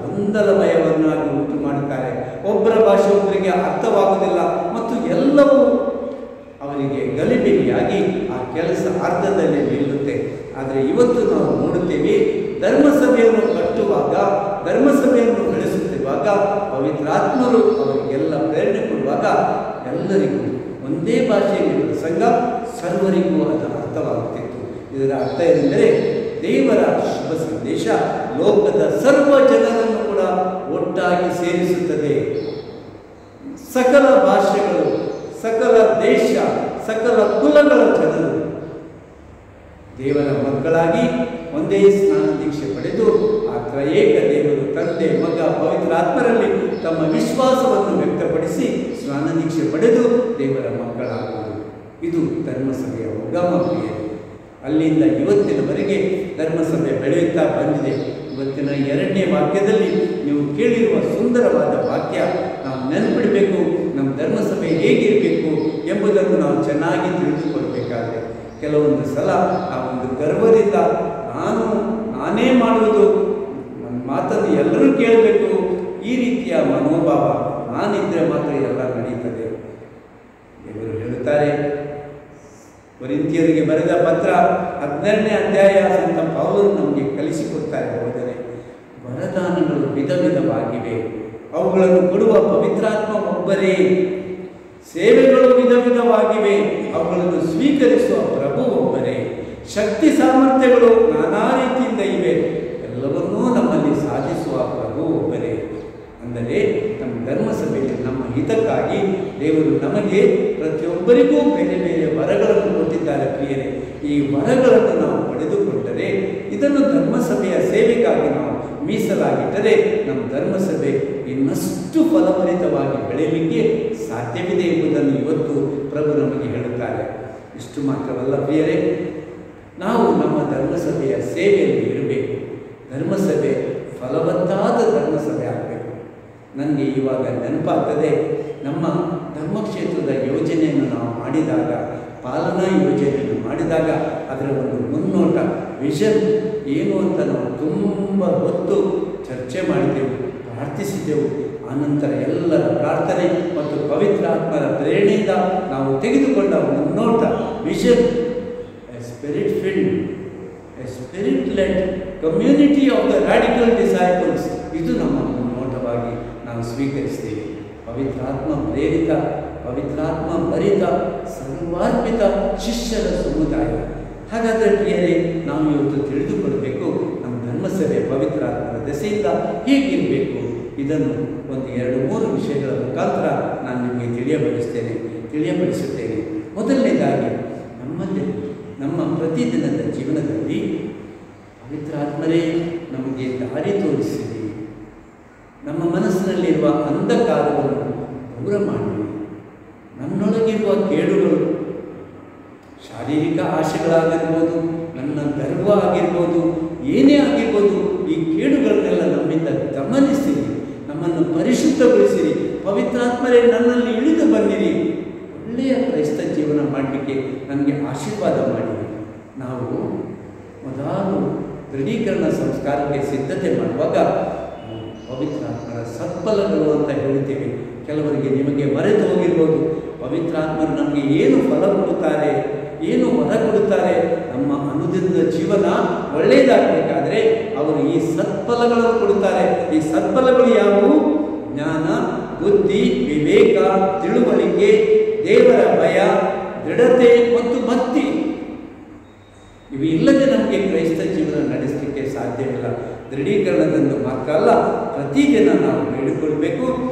ಗೊಂದಲಮಯವನ್ನಾಗಿ ಉಂಟು ಮಾಡುತ್ತಾರೆ. ಒಬ್ಬರ ಭಾಷೆ ಒಬ್ಬರಿಗೆ ಅರ್ಥವಾಗುವುದಿಲ್ಲ ಮತ್ತು ಎಲ್ಲವೂ ಅವರಿಗೆ ಗಲಿಬಿಲಿಯಾಗಿ ಆ ಕೆಲಸ ಅರ್ಧದಲ್ಲಿ ನಿಲ್ಲುತ್ತೆ. ಆದರೆ ಇವತ್ತು ನಾವು ನೋಡುತ್ತೇವೆ, ಧರ್ಮಸಭೆಯನ್ನು ಕಟ್ಟುವಾಗ, ಧರ್ಮಸಭೆಯನ್ನು ನಡೆಸುತ್ತಿರುವಾಗ ಪವಿತ್ರಾತ್ಮರು ಅವರಿಗೆಲ್ಲ ಪ್ರೇರಣೆ ಕೊಡುವಾಗ ಎಲ್ಲರಿಗೂ ಒಂದೇ ಭಾಷೆಯಲ್ಲಿ ಪ್ರಸಂಗ ಸರ್ವರಿಗೂ ಅದು ಅರ್ಥವಾಗುತ್ತಿತ್ತು. ಇದರ ಅರ್ಥ ಏನೆಂದರೆ, ದೇವರ ಶುಭ ಸಂದೇಶ ಲೋಕದ ಸರ್ವ ಜನರನ್ನು ಕೂಡ ಒಟ್ಟಾಗಿ ಸೇರಿಸುತ್ತದೆ. ಸಕಲ ಭಾಷೆಗಳು, ಸಕಲ ದೇಶ, ಸಕಲ ಕುಲಗಳ ಜನರು ದೇವರ ಮಕ್ಕಳಾಗಿ ಒಂದೇ ಸ್ನಾನ ದೀಕ್ಷೆ ಪಡೆದು ಆ ತ್ರಯೇಕ ದೇವರು ತಂದೆ, ಮಗ, ಪವಿತ್ರಾತ್ಮರಲ್ಲಿ ತಮ್ಮ ವಿಶ್ವಾಸವನ್ನು ವ್ಯಕ್ತಪಡಿಸಿ ಸ್ನಾನ ದೀಕ್ಷೆ ಪಡೆದು ದೇವರ ಮಕ್ಕಳಾಗುವುದು. ಇದು ಧರ್ಮಸಭೆಯ ಉಗಮ. ಪ್ರಿಯರೇ, ಅಲ್ಲಿಂದ ಇವತ್ತಿನವರೆಗೆ ಧರ್ಮಸಭೆ ಬೆಳೆಯುತ್ತಾ ಬಂದಿದೆ. ಇವತ್ತಿನ 2ನೇ ವಾಕ್ಯದಲ್ಲಿ ನೀವು ಕೇಳಿರುವ ಸುಂದರವಾದ ವಾಕ್ಯ ನಾವು ನೆನಪಿಡಬೇಕು. ನಮ್ಮ ಧರ್ಮಸಭೆ ಹೇಗಿರಬೇಕು ಎಂಬುದನ್ನು ನಾವು ಚೆನ್ನಾಗಿ ತಿಳಿದುಕೊಳ್ಬೇಕಾದ್ರೆ ಕೆಲವೊಂದು ಸಲ ನಾವೊಂದು ಗರ್ವದಿಂದ ನಾನೇ ಮಾಡುವುದು, ನನ್ನ ಮಾತನ್ನು ಎಲ್ಲರೂ ಕೇಳಬೇಕು, ಈ ರೀತಿಯ ಮನೋಭಾವ ನಾನಿದ್ದರೆ ಮಾತ್ರ ಎಲ್ಲ ನಡೀತದೆ. ದೇವರು ಹೇಳುತ್ತಾರೆ, ಕೊರಿಂಥಿಯರಿಗೆ ಬರೆದ ಪತ್ರ 12ನೇ ಅಧ್ಯಾಯ ಸಂತ ಪೌಲರು ನಮಗೆ ಕಲಿಸಿಕೊಡ್ತಾರೆ ಬೋಧನೆ. ವರದಾನಗಳು ವಿಧ ವಿಧವಾಗಿವೆ, ಅವುಗಳನ್ನು ಕೊಡುವ ಪವಿತ್ರಾತ್ಮ ಒಬ್ಬರೇ. ಸೇವೆಗಳು ವಿಧ ವಿಧವಾಗಿವೆ, ಅವುಗಳನ್ನು ಸ್ವೀಕರಿಸುವ ಪ್ರಭು ಒಬ್ಬರೇ. ಶಕ್ತಿ ಸಾಮರ್ಥ್ಯಗಳು ನಾನಾ ರೀತಿಯಿಂದ ಇವೆ, ಎಲ್ಲವನ್ನೂ ನಮ್ಮಲ್ಲಿ ಸಾಧಿಸುವ ಪ್ರಭು ಒಬ್ಬರೇ. ಅಂದರೆ ನಮ್ಮ ಧರ್ಮಸಭೆಯಲ್ಲಿ ನಮ್ಮ ಹಿತಕ್ಕಾಗಿ ದೇವರು ನಮಗೆ ಪ್ರತಿಯೊಬ್ಬರಿಗೂ ಬೇರೆ ಬೇರೆ ವರಗಳನ್ನು ಕೊಟ್ಟಿದ್ದಾರೆ. ಪ್ರಿಯರೇ, ಈ ವರಗಳನ್ನು ನಾವು ಪಡೆದುಕೊಂಡರೆ, ಇದನ್ನು ಧರ್ಮಸಭೆಯ ಸೇವೆಗಾಗಿ ನಾವು ಮೀಸಲಾಗಿಟ್ಟರೆ ನಮ್ಮ ಧರ್ಮಸಭೆ ಇನ್ನಷ್ಟು ಫಲಭರಿತವಾಗಿ ಬೆಳೆಯಲಿಕ್ಕೆ ಸಾಧ್ಯವಿದೆ ಎಂಬುದನ್ನು ಇವತ್ತು ಪ್ರಭು ನಮಗೆ ಹೇಳುತ್ತಾರೆ. ಇಷ್ಟು ಮಾತ್ರವಲ್ಲ ಪ್ರಿಯರೇ, ನಾವು ನಮ್ಮ ಧರ್ಮಸಭೆಯ ಸೇವೆಯಲ್ಲಿ ಇರಬೇಕು. ಧರ್ಮಸಭೆ ಫಲವತ್ತಾದ ಧರ್ಮಸಭೆ ಆಗಬೇಕು. ನನಗೆ ಇವಾಗ ನೆನಪಾಗ್ತದೆ, ನಮ್ಮ ಧರ್ಮಕ್ಷೇತ್ರದ ಯೋಜನೆಯನ್ನು ನಾವು ಮಾಡಿದಾಗ, ಪಾಲನಾ ಯೋಜನೆಯನ್ನು ಮಾಡಿದಾಗ ಅದರ ಒಂದು ಮುನ್ನೋಟ, ವಿಷನ್ ಏನು ಅಂತ ನಾವು ತುಂಬ ಹೊತ್ತು ಚರ್ಚೆ ಮಾಡಿದೆವು, ಪ್ರಾರ್ಥಿಸಿದ್ದೆವು. ಆನಂತರ ಎಲ್ಲರ ಪ್ರಾರ್ಥನೆ ಮತ್ತು ಪವಿತ್ರಾತ್ಮರ ಪ್ರೇರಣೆಯಿಂದ ನಾವು ತೆಗೆದುಕೊಂಡ ಮುನ್ನೋಟ, vision, a spirit filled, a spirit led community of the radical disciples, ಇದು ನಮ್ಮ ಮುನ್ನೋಟವಾಗಿ ನಾವು ಸ್ವೀಕರಿಸ್ತೇವೆ. ಪವಿತ್ರಾತ್ಮ ಪ್ರೇರಿತ, ಪವಿತ್ರಾತ್ಮ ಭರಿತ, ಸರ್ವಾರ್ಪಿತ ಶಿಷ್ಯರ ಸಮುದಾಯ. ಹಾಗಾದರೆ ಪ್ರಿಯರೇ, ನಾವು ಇವತ್ತು ತಿಳಿದುಕೊಳ್ಬೇಕು, ನಮ್ಮ ಧರ್ಮಸಭೆ ಪವಿತ್ರಾತ್ಮರ ದೆಸೆಯಿಂದ ಹೇಗಿರಬೇಕು. ಇದನ್ನು ಒಂದು 2-3 ವಿಷಯಗಳ ಮುಖಾಂತರ ನಾನು ನಿಮಗೆ ತಿಳಿಯಪಡಿಸುತ್ತೇನೆ. ಮೊದಲನೇದಾಗಿ, ನಮ್ಮಲ್ಲಿ ನಮ್ಮ ಪ್ರತಿದಿನದ ಜೀವನದಲ್ಲಿ ಪವಿತ್ರಾತ್ಮರೇ ನಮಗೆ ದಾರಿ ತೋರಿಸಿರಿ. ನಮ್ಮ ಮನಸ್ಸಿನಲ್ಲಿರುವ ಅಂಧಕಾರವನ್ನು ದೂರ ಮಾಡಿ ನಮ್ಮ ನನ್ನೊಳಗಿರುವ ಕೇಡುಗಳು, ಶಾರೀರಿಕ ಆಶೆಗಳಾಗಿರ್ಬೋದು, ನನ್ನ ಗರ್ವ ಆಗಿರ್ಬೋದು, ಏನೇ ಆಗಿರ್ಬೋದು, ಈ ಕೇಡುಗಳನ್ನೆಲ್ಲ ನಮ್ಮಿಂದ ಗಮನಿಸಿರಿ, ನಮ್ಮನ್ನು ಪರಿಶುದ್ಧಗೊಳಿಸಿರಿ. ಪವಿತ್ರಾತ್ಮರೇ ನನ್ನಲ್ಲಿ ಇಳಿದು ಬಂದಿರಿ, ಒಳ್ಳೆಯ ಕ್ರೈಸ್ತ ಜೀವನ ಮಾಡಲಿಕ್ಕೆ ನನಗೆ ಆಶೀರ್ವಾದ ಮಾಡಿರಿ. ನಾವು ಮೊದಲು ದೃಢೀಕರಣ ಸಂಸ್ಕಾರಕ್ಕೆ ಸಿದ್ಧತೆ ಮಾಡುವಾಗ ನಾವು ಪವಿತ್ರಾತ್ಮರ ಸತ್ಫಲಗಳು ಅಂತ ಹೇಳ್ತೀವಿ. ಕೆಲವರಿಗೆ ನಿಮಗೆ ಮರೆತು ಹೋಗಿರ್ಬೋದು, ಪವಿತ್ರಾತ್ಮರು ನಮಗೆ ಏನು ಫಲ ಕೊಡುತ್ತಾರೆ, ಏನು ವರ ಕೊಡುತ್ತಾರೆ. ನಮ್ಮ ಅನುದಿನದ ಜೀವನ ಒಳ್ಳೆಯದಾಗಬೇಕಾದ್ರೆ ಅವರು ಈ ಸತ್ಫಲಗಳನ್ನು ಕೊಡುತ್ತಾರೆ. ಈ ಸತ್ಫಲಗಳು ಯಾವುವು? ಜ್ಞಾನ, ಬುದ್ಧಿ, ವಿವೇಕ, ತಿಳುವಳಿಕೆ, ದೇವರ ಭಯ, ದೃಢತೆ ಮತ್ತು ಭಕ್ತಿ. ಇವು ಇಲ್ಲದೆ ನಮಗೆ ಕ್ರೈಸ್ತ ಜೀವನ ನಡೆಸಲಿಕ್ಕೆ ಸಾಧ್ಯವಿಲ್ಲ. ದೃಢೀಕರಣದಂದು ಮಾತ್ರ ಅಲ್ಲ, ಪ್ರತಿದಿನ ನಾವು ಹೇಳಿಕೊಳ್ಬೇಕು,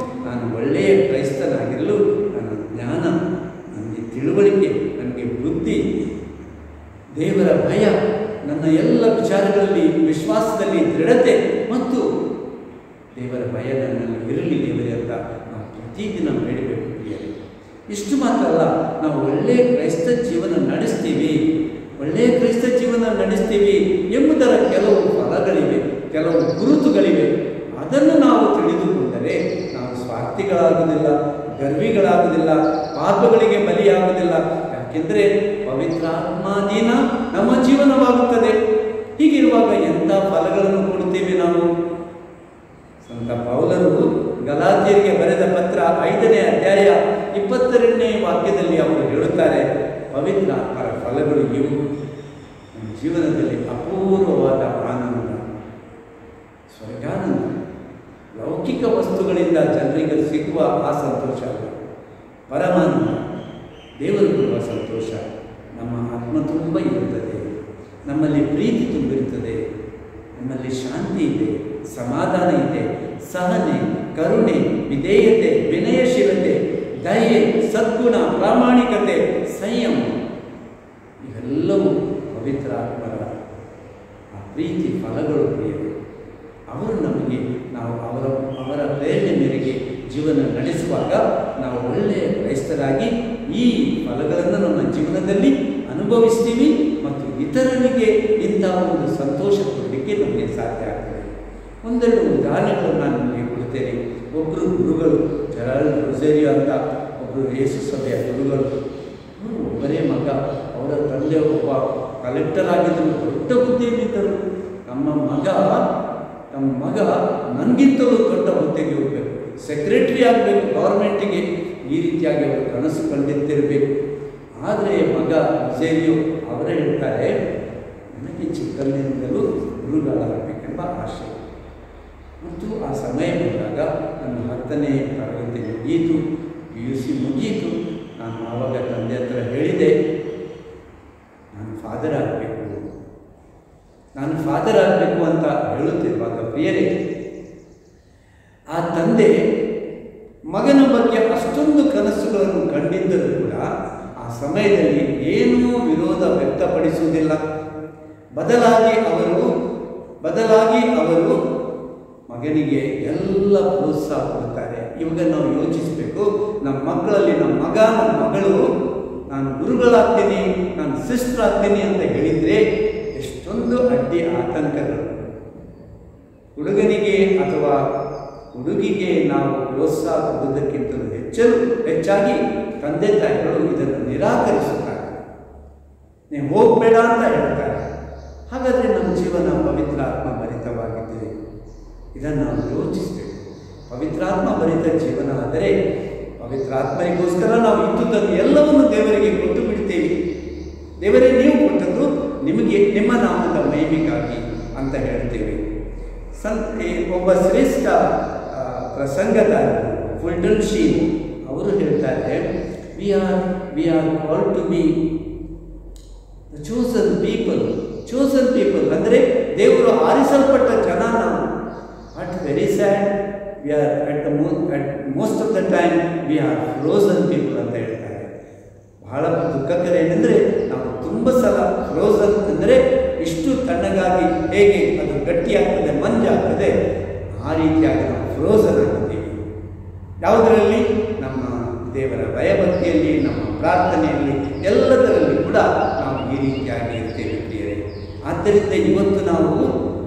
ನಾನು ಒಳ್ಳೆಯ ಕ್ರೈಸ್ತನಾಗಿರಲು ನನ್ನ ಜ್ಞಾನ, ನನಗೆ ತಿಳುವಳಿಕೆ, ನನಗೆ ಬುದ್ಧಿ, ದೇವರ ಭಯ, ನನ್ನ ಎಲ್ಲ ವಿಚಾರಗಳಲ್ಲಿ ವಿಶ್ವಾಸದಲ್ಲಿ ದೃಢತೆ ಮತ್ತು ದೇವರ ಭಯ ನನ್ನಲ್ಲಿ ಇರಲಿ ದೇವರೇ ಅಂತ ನಾವು ಪ್ರತಿದಿನ ಬೇಡಬೇಕು ಪ್ರಿಯರೇ. ಇಷ್ಟು ಮಾತ್ರ ಅಲ್ಲ, ನಾವು ಒಳ್ಳೆಯ ಕ್ರೈಸ್ತ ಜೀವನ ನಡೆಸ್ತೀವಿ, ಒಳ್ಳೆಯ ಕ್ರೈಸ್ತ ಜೀವನ ನಡೆಸ್ತೀವಿ ಎಂಬುದರ ಕೆಲವು ಫಲಗಳಿವೆ, ಕೆಲವು ಗುರುತುಗಳಿವೆ. ಅದನ್ನು ನಾವು ತಿಳಿದುಕೊಂಡರೆ ನಾವು ಸ್ವಾರ್ಥಿಗಳಾಗುವುದಿಲ್ಲ, ಗರ್ವಿಗಳಾಗುವುದಿಲ್ಲ, ಪಾಪಗಳಿಗೆ ಬಲಿಯಾಗುವುದಿಲ್ಲ. ಯಾಕೆಂದರೆ ಪವಿತ್ರಾತ್ಮಾಧೀನ ನಮ್ಮ ಜೀವನವಾಗುತ್ತದೆ. ಹೀಗಿರುವಾಗ ಎಂಥ ಫಲಗಳನ್ನು ಕೊಡುತ್ತೇವೆ ನಾವು? ಸಂತ ಪೌಲರು ಗಲಾತ್ಯರಿಗೆ ಬರೆದ ಪತ್ರ 5ನೇ ಅಧ್ಯಾಯ 22ನೇ ವಾಕ್ಯದಲ್ಲಿ ಅವರು ಹೇಳುತ್ತಾರೆ, ಪವಿತ್ರಾತ್ಮರ ಫಲಗಳು ಇವು. ನಮ್ಮ ಜೀವನದಲ್ಲಿ ಅಪೂರ್ವವಾದ ಆನಂದ, ಸ್ವರ್ಗಾನಂದ, ಲೌಕಿಕ ವಸ್ತುಗಳಿಂದ ಜನರಿಗೆ ಸಿಗುವ ಆ ಸಂತೋಷ ಅಲ್ಲ, ಪರಮಾನಂದ, ದೇವರು ಕೊಡುವ ಸಂತೋಷ ನಮ್ಮ ಆತ್ಮ ತುಂಬ ಇರುತ್ತದೆ. ನಮ್ಮಲ್ಲಿ ಪ್ರೀತಿ ತುಂಬಿರುತ್ತದೆ, ನಮ್ಮಲ್ಲಿ ಶಾಂತಿ ಇದೆ, ಸಮಾಧಾನ ಇದೆ, ಸಹನೆ, ಕರುಣೆ, ವಿಧೇಯತೆ, ವಿನಯಶೀಲತೆ, ದಯೆ, ಸದ್ಗುಣ, ಪ್ರಾಮಾಣಿಕತೆ, ಸಂಯಮ, ಇವೆಲ್ಲವೂ ಪವಿತ್ರಾತ್ಮರ ಆ ಪ್ರೀತಿ ಫಲಗಳು ಪ್ರಿಯರು. ಅವರು ನಮಗೆ ನಾವು ಅವರ ಪ್ರೇರಣೆ ಮೇರೆಗೆ ಜೀವನ ನಡೆಸುವಾಗ ನಾವು ಒಳ್ಳೆಯ ಕ್ರೈಸ್ತರಾಗಿ ಈ ಫಲಗಳನ್ನು ನಮ್ಮ ಜೀವನದಲ್ಲಿ ಅನುಭವಿಸ್ತೀವಿ ಮತ್ತು ಇತರರಿಗೆ ಇಂತಹ ಒಂದು ಸಂತೋಷ ಕೊಡಲಿಕ್ಕೆ ನಮಗೆ ಸಾಧ್ಯ ಆಗ್ತದೆ. ಒಂದೆರಡು ಉದಾಹರಣೆಗಳನ್ನು ನಾನು ನಿಮಗೆ ಕೊಡ್ತೇನೆ. ಒಬ್ಬರು ಗುರುಗಳು, ಜೆರಾಲ್ಡ್ ರೊಸೇರಿಯೋ ಅಂತ ಒಬ್ಬರು ಯೇಸು ಸಭೆಯ ಗುರುಗಳು. ಒಬ್ಬರೇ ಮಗ, ಅವರ ತಂದೆ ಒಬ್ಬ ಕಲೆಕ್ಟರ್ ಆಗಿದ್ದರು, ದೊಡ್ಡ ಹುದ್ದೆಯಲ್ಲಿದ್ದರು. ನಮ್ಮ ಮಗ ನನಗಿಂತಲೂ ದೊಡ್ಡ ಹುದ್ದೆಗೆ ಹೋಗಬೇಕು, ಸೆಕ್ರೆಟರಿ ಆಗಬೇಕು ಗೌರ್ಮೆಂಟಿಗೆ, ಈ ರೀತಿಯಾಗಿ ಅವರು ಕನಸು ಕಂಡಿದ್ದಿರಬೇಕು. ಆದರೆ ಮಗ ರೊಸೇರಿಯೋ ಅವರೇ ಹೇಳ್ತಾರೆ, ನನಗೆ ಚಿಕ್ಕಂದಿನಿಂದಲೂ ಗುರುಗಳಾಗಬೇಕೆಂಬ ಆಶೆ. ಮತ್ತು ಆ ಸಮಯ ಬಂದಾಗ ನನ್ನ 10ನೇ ತರಗತಿ ಮುಗಿಯಿತು, PUC ಮುಗಿಯಿತು. ನಾನು ಆವಾಗ ತಂದೆ ಹತ್ರ ಹೇಳಿದೆ, ನಾನು ಫಾದರ್ ಆಗಬೇಕು ಅಂತ ಹೇಳುತ್ತಿರುವಾಗ ಪ್ರಿಯರೇ, ಆ ತಂದೆ ಮಗನ ಬಗ್ಗೆ ಅಷ್ಟೊಂದು ಕನಸುಗಳನ್ನು ಕಂಡಿದ್ದರೂ ಕೂಡ ಆ ಸಮಯದಲ್ಲಿ ಏನೂ ವಿರೋಧ ವ್ಯಕ್ತಪಡಿಸುವುದಿಲ್ಲ. ಬದಲಾಗಿ ಅವರು ಮಗನಿಗೆ ಎಲ್ಲ ಪ್ರೋತ್ಸಾಹ ಕೊಡ್ತಾರೆ. ಇವಾಗ ನಾವು ಯೋಚಿಸಬೇಕು, ನಮ್ಮ ಮಕ್ಕಳಲ್ಲಿ ನಮ್ಮ ಮಗ, ನಮ್ಮ ಮಗಳು ನಾನು ಗುರುಗಳಾಗ್ತೀನಿ, ನಾನು ಸಿಸ್ಟರ್ ಆಗ್ತೀನಿ ಅಂತ ಹೇಳಿದರೆ ಎಷ್ಟೊಂದು ಅಡ್ಡಿ ಆತಂಕಗಳು. ಹುಡುಗನಿಗೆ ಅಥವಾ ಹುಡುಗಿಗೆ ನಾವು ಪ್ರೋತ್ಸಾಹ ಕೊಡುವುದಕ್ಕಿಂತಲೂ ಹೆಚ್ಚಾಗಿ ತಂದೆ ತಾಯಿಗಳು ಇದನ್ನು ನಿರಾಕರಿಸುತ್ತಾರೆ, ನೀವು ಹೋಗಬೇಡ ಅಂತ ಹೇಳ್ತಾರೆ. ಹಾಗಾದರೆ ನಮ್ಮ ಜೀವನ ಪವಿತ್ರಾತ್ಮ ಭರಿತವಾಗಿದ್ದರೆ ಇದನ್ನು ನಾವು ಯೋಚಿಸಬೇಕು. ಪವಿತ್ರಾತ್ಮ ಭರಿತ ಜೀವನ ಆದರೆ ಪವಿತ್ರಾತ್ಮರಿಗೋಸ್ಕರ ನಾವು ಇದ್ದುದನ್ನು ಎಲ್ಲವನ್ನು ದೇವರಿಗೆ ಕೊಟ್ಟು ಬಿಡ್ತೇವೆ. ದೇವರೇ ನೀವು ಕೊಟ್ಟದ್ದು ನಿಮಗೆ ನಿಮ್ಮ ನಾಮದ ಮಹಿಮೆಗಾಗಿ ಅಂತ ಹೇಳ್ತೇವೆ. ಒಬ್ಬ ಶ್ರೇಷ್ಠ ಪ್ರಸಂಗದಾರರು ಫುಲ್ಟನ್ ಶೀನ್ ಅವರು ಹೇಳ್ತಾರೆ, we are called to be the chosen people ಅಂದರೆ ದೇವರು ಆರಿಸಲ್ಪಟ್ಟ ಜನ ನಾವು. But very sad, we are at most of the time we are frozen people ಅಂತ ಹೇಳ್ತಾರೆ. ಬಹಳ ದುಃಖಕರ ಏನೆಂದರೆ ನಾವು ತುಂಬ ಸಲ ಫ್ರೋಸನ್ ಅಂದರೆ ಇಷ್ಟು ತಣ್ಣಗಾಗಿ ಹೇಗೆ ಅದು ಗಟ್ಟಿಯಾಗ್ತದೆ, ಮಂಜಾಗ್ತದೆ, ಆ ರೀತಿಯಾಗಿ ನಾವು ಫ್ರೋಸನ್ ಆಗಿದ್ದೀವಿ. ಯಾವುದರಲ್ಲಿ? ನಮ್ಮ ದೇವರ ಭಯಭಕ್ತಿ ಭಕ್ತಿಯಲ್ಲಿ, ನಮ್ಮ ಪ್ರಾರ್ಥನೆಯಲ್ಲಿ, ಎಲ್ಲದರಲ್ಲಿ ಕೂಡ ನಾವು ಈ ರೀತಿಯಾಗಿ ಇರ್ತೇವೆ ಪ್ರಿಯರೇ. ಆದ್ದರಿಂದ ಇವತ್ತು ನಾವು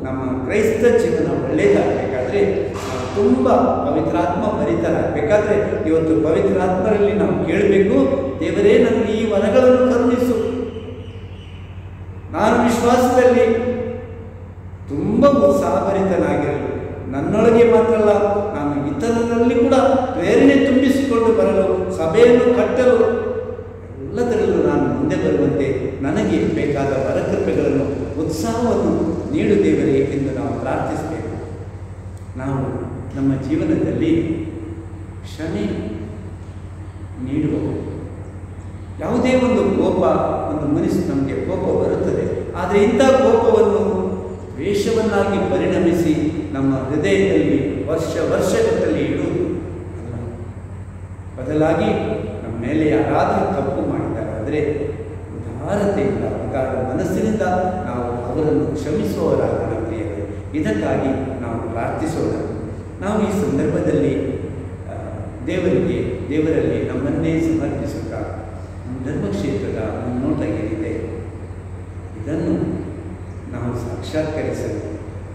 ನಮ್ಮ ಕ್ರೈಸ್ತ ಜೀವನ ಒಳ್ಳೆಯದಾಗಬೇಕಾದ್ರೆ ನಾವು ತುಂಬ ಪವಿತ್ರಾತ್ಮ ಭರಿತರಾಗಬೇಕಾದ್ರೆ ಇವತ್ತು ಪವಿತ್ರಾತ್ಮರಲ್ಲಿ ನಾವು ಕೇಳಬೇಕು, ದೇವರೇ ನನಗೆ ಈ ವರಗಳನ್ನು ಕರುಣಿಸು. ನಾನು ವಿಶ್ವಾಸದಲ್ಲಿ ತುಂಬ ಉತ್ಸಾಹಭರಿತನಾಗಿರಲು, ನನ್ನೊಳಗೆ ಮಾತ್ರ ಅಲ್ಲ, ನಾನು ಇತರರಲ್ಲಿ ಕೂಡ ಪ್ರೇರಣೆ ತುಂಬಿಸಿಕೊಂಡು ಬರಲು, ಸಭೆಯನ್ನು ಕಟ್ಟಲು, ಎಲ್ಲದರಲ್ಲೂ ನಾನು ಮುಂದೆ ಬರುವಂತೆ ನನಗೆ ಬೇಕಾದ ವರಕೃಪೆಗಳನ್ನು, ಉತ್ಸಾಹವನ್ನು ನೀಡು ದೇವರೇ ಎಂದು ನಾವು ಪ್ರಾರ್ಥಿಸಬೇಕು. ನಾವು ನಮ್ಮ ಜೀವನದಲ್ಲಿ ಕ್ಷಮೆ ನೀಡುವ ಯಾವುದೇ ಒಂದು ಕೋಪ, ಒಂದು ಮನಸ್ಸು ನಮಗೆ ಕೋಪ ಬರುತ್ತದೆ, ಆದರೆ ಇಂಥ ಕೋಪವನ್ನು ದ್ವೇಷವನ್ನಾಗಿ ಪರಿಣಮಿಸಿ ನಮ್ಮ ಹೃದಯದಲ್ಲಿ ವರ್ಷಗಟ್ಟಲೆ ಇಡುವುದು ಅಲ್ಲ. ಬದಲಾಗಿ ನಮ್ಮ ಮೇಲೆ ಯಾರಾದರೂ ತಪ್ಪು ಮಾಡಿದ್ದಾರೆ ಆದರೆ ಉದಾರತೆಯಿಂದ, ಉದಾರ ಮನಸ್ಸಿನಿಂದ ನಾವು ಅವರನ್ನು ಕ್ಷಮಿಸುವವರಾಗೋಣ ಪ್ರಿಯರೇ. ಇದಕ್ಕಾಗಿ ನಾವು ಪ್ರಾರ್ಥಿಸೋಣ. ನಾವು ಈ ಸಂದರ್ಭದಲ್ಲಿ ದೇವರಲ್ಲಿ ನಮ್ಮನ್ನೇ ಸಮರ್ಪಿಸುತ್ತಾ ನಮ್ಮ ಧರ್ಮಕ್ಷೇತ್ರದ ಮುನ್ನೋಟ ಏನಿದೆ ಇದನ್ನು ನಾವು ಸಾಕ್ಷಾತ್ಕರಿಸಲು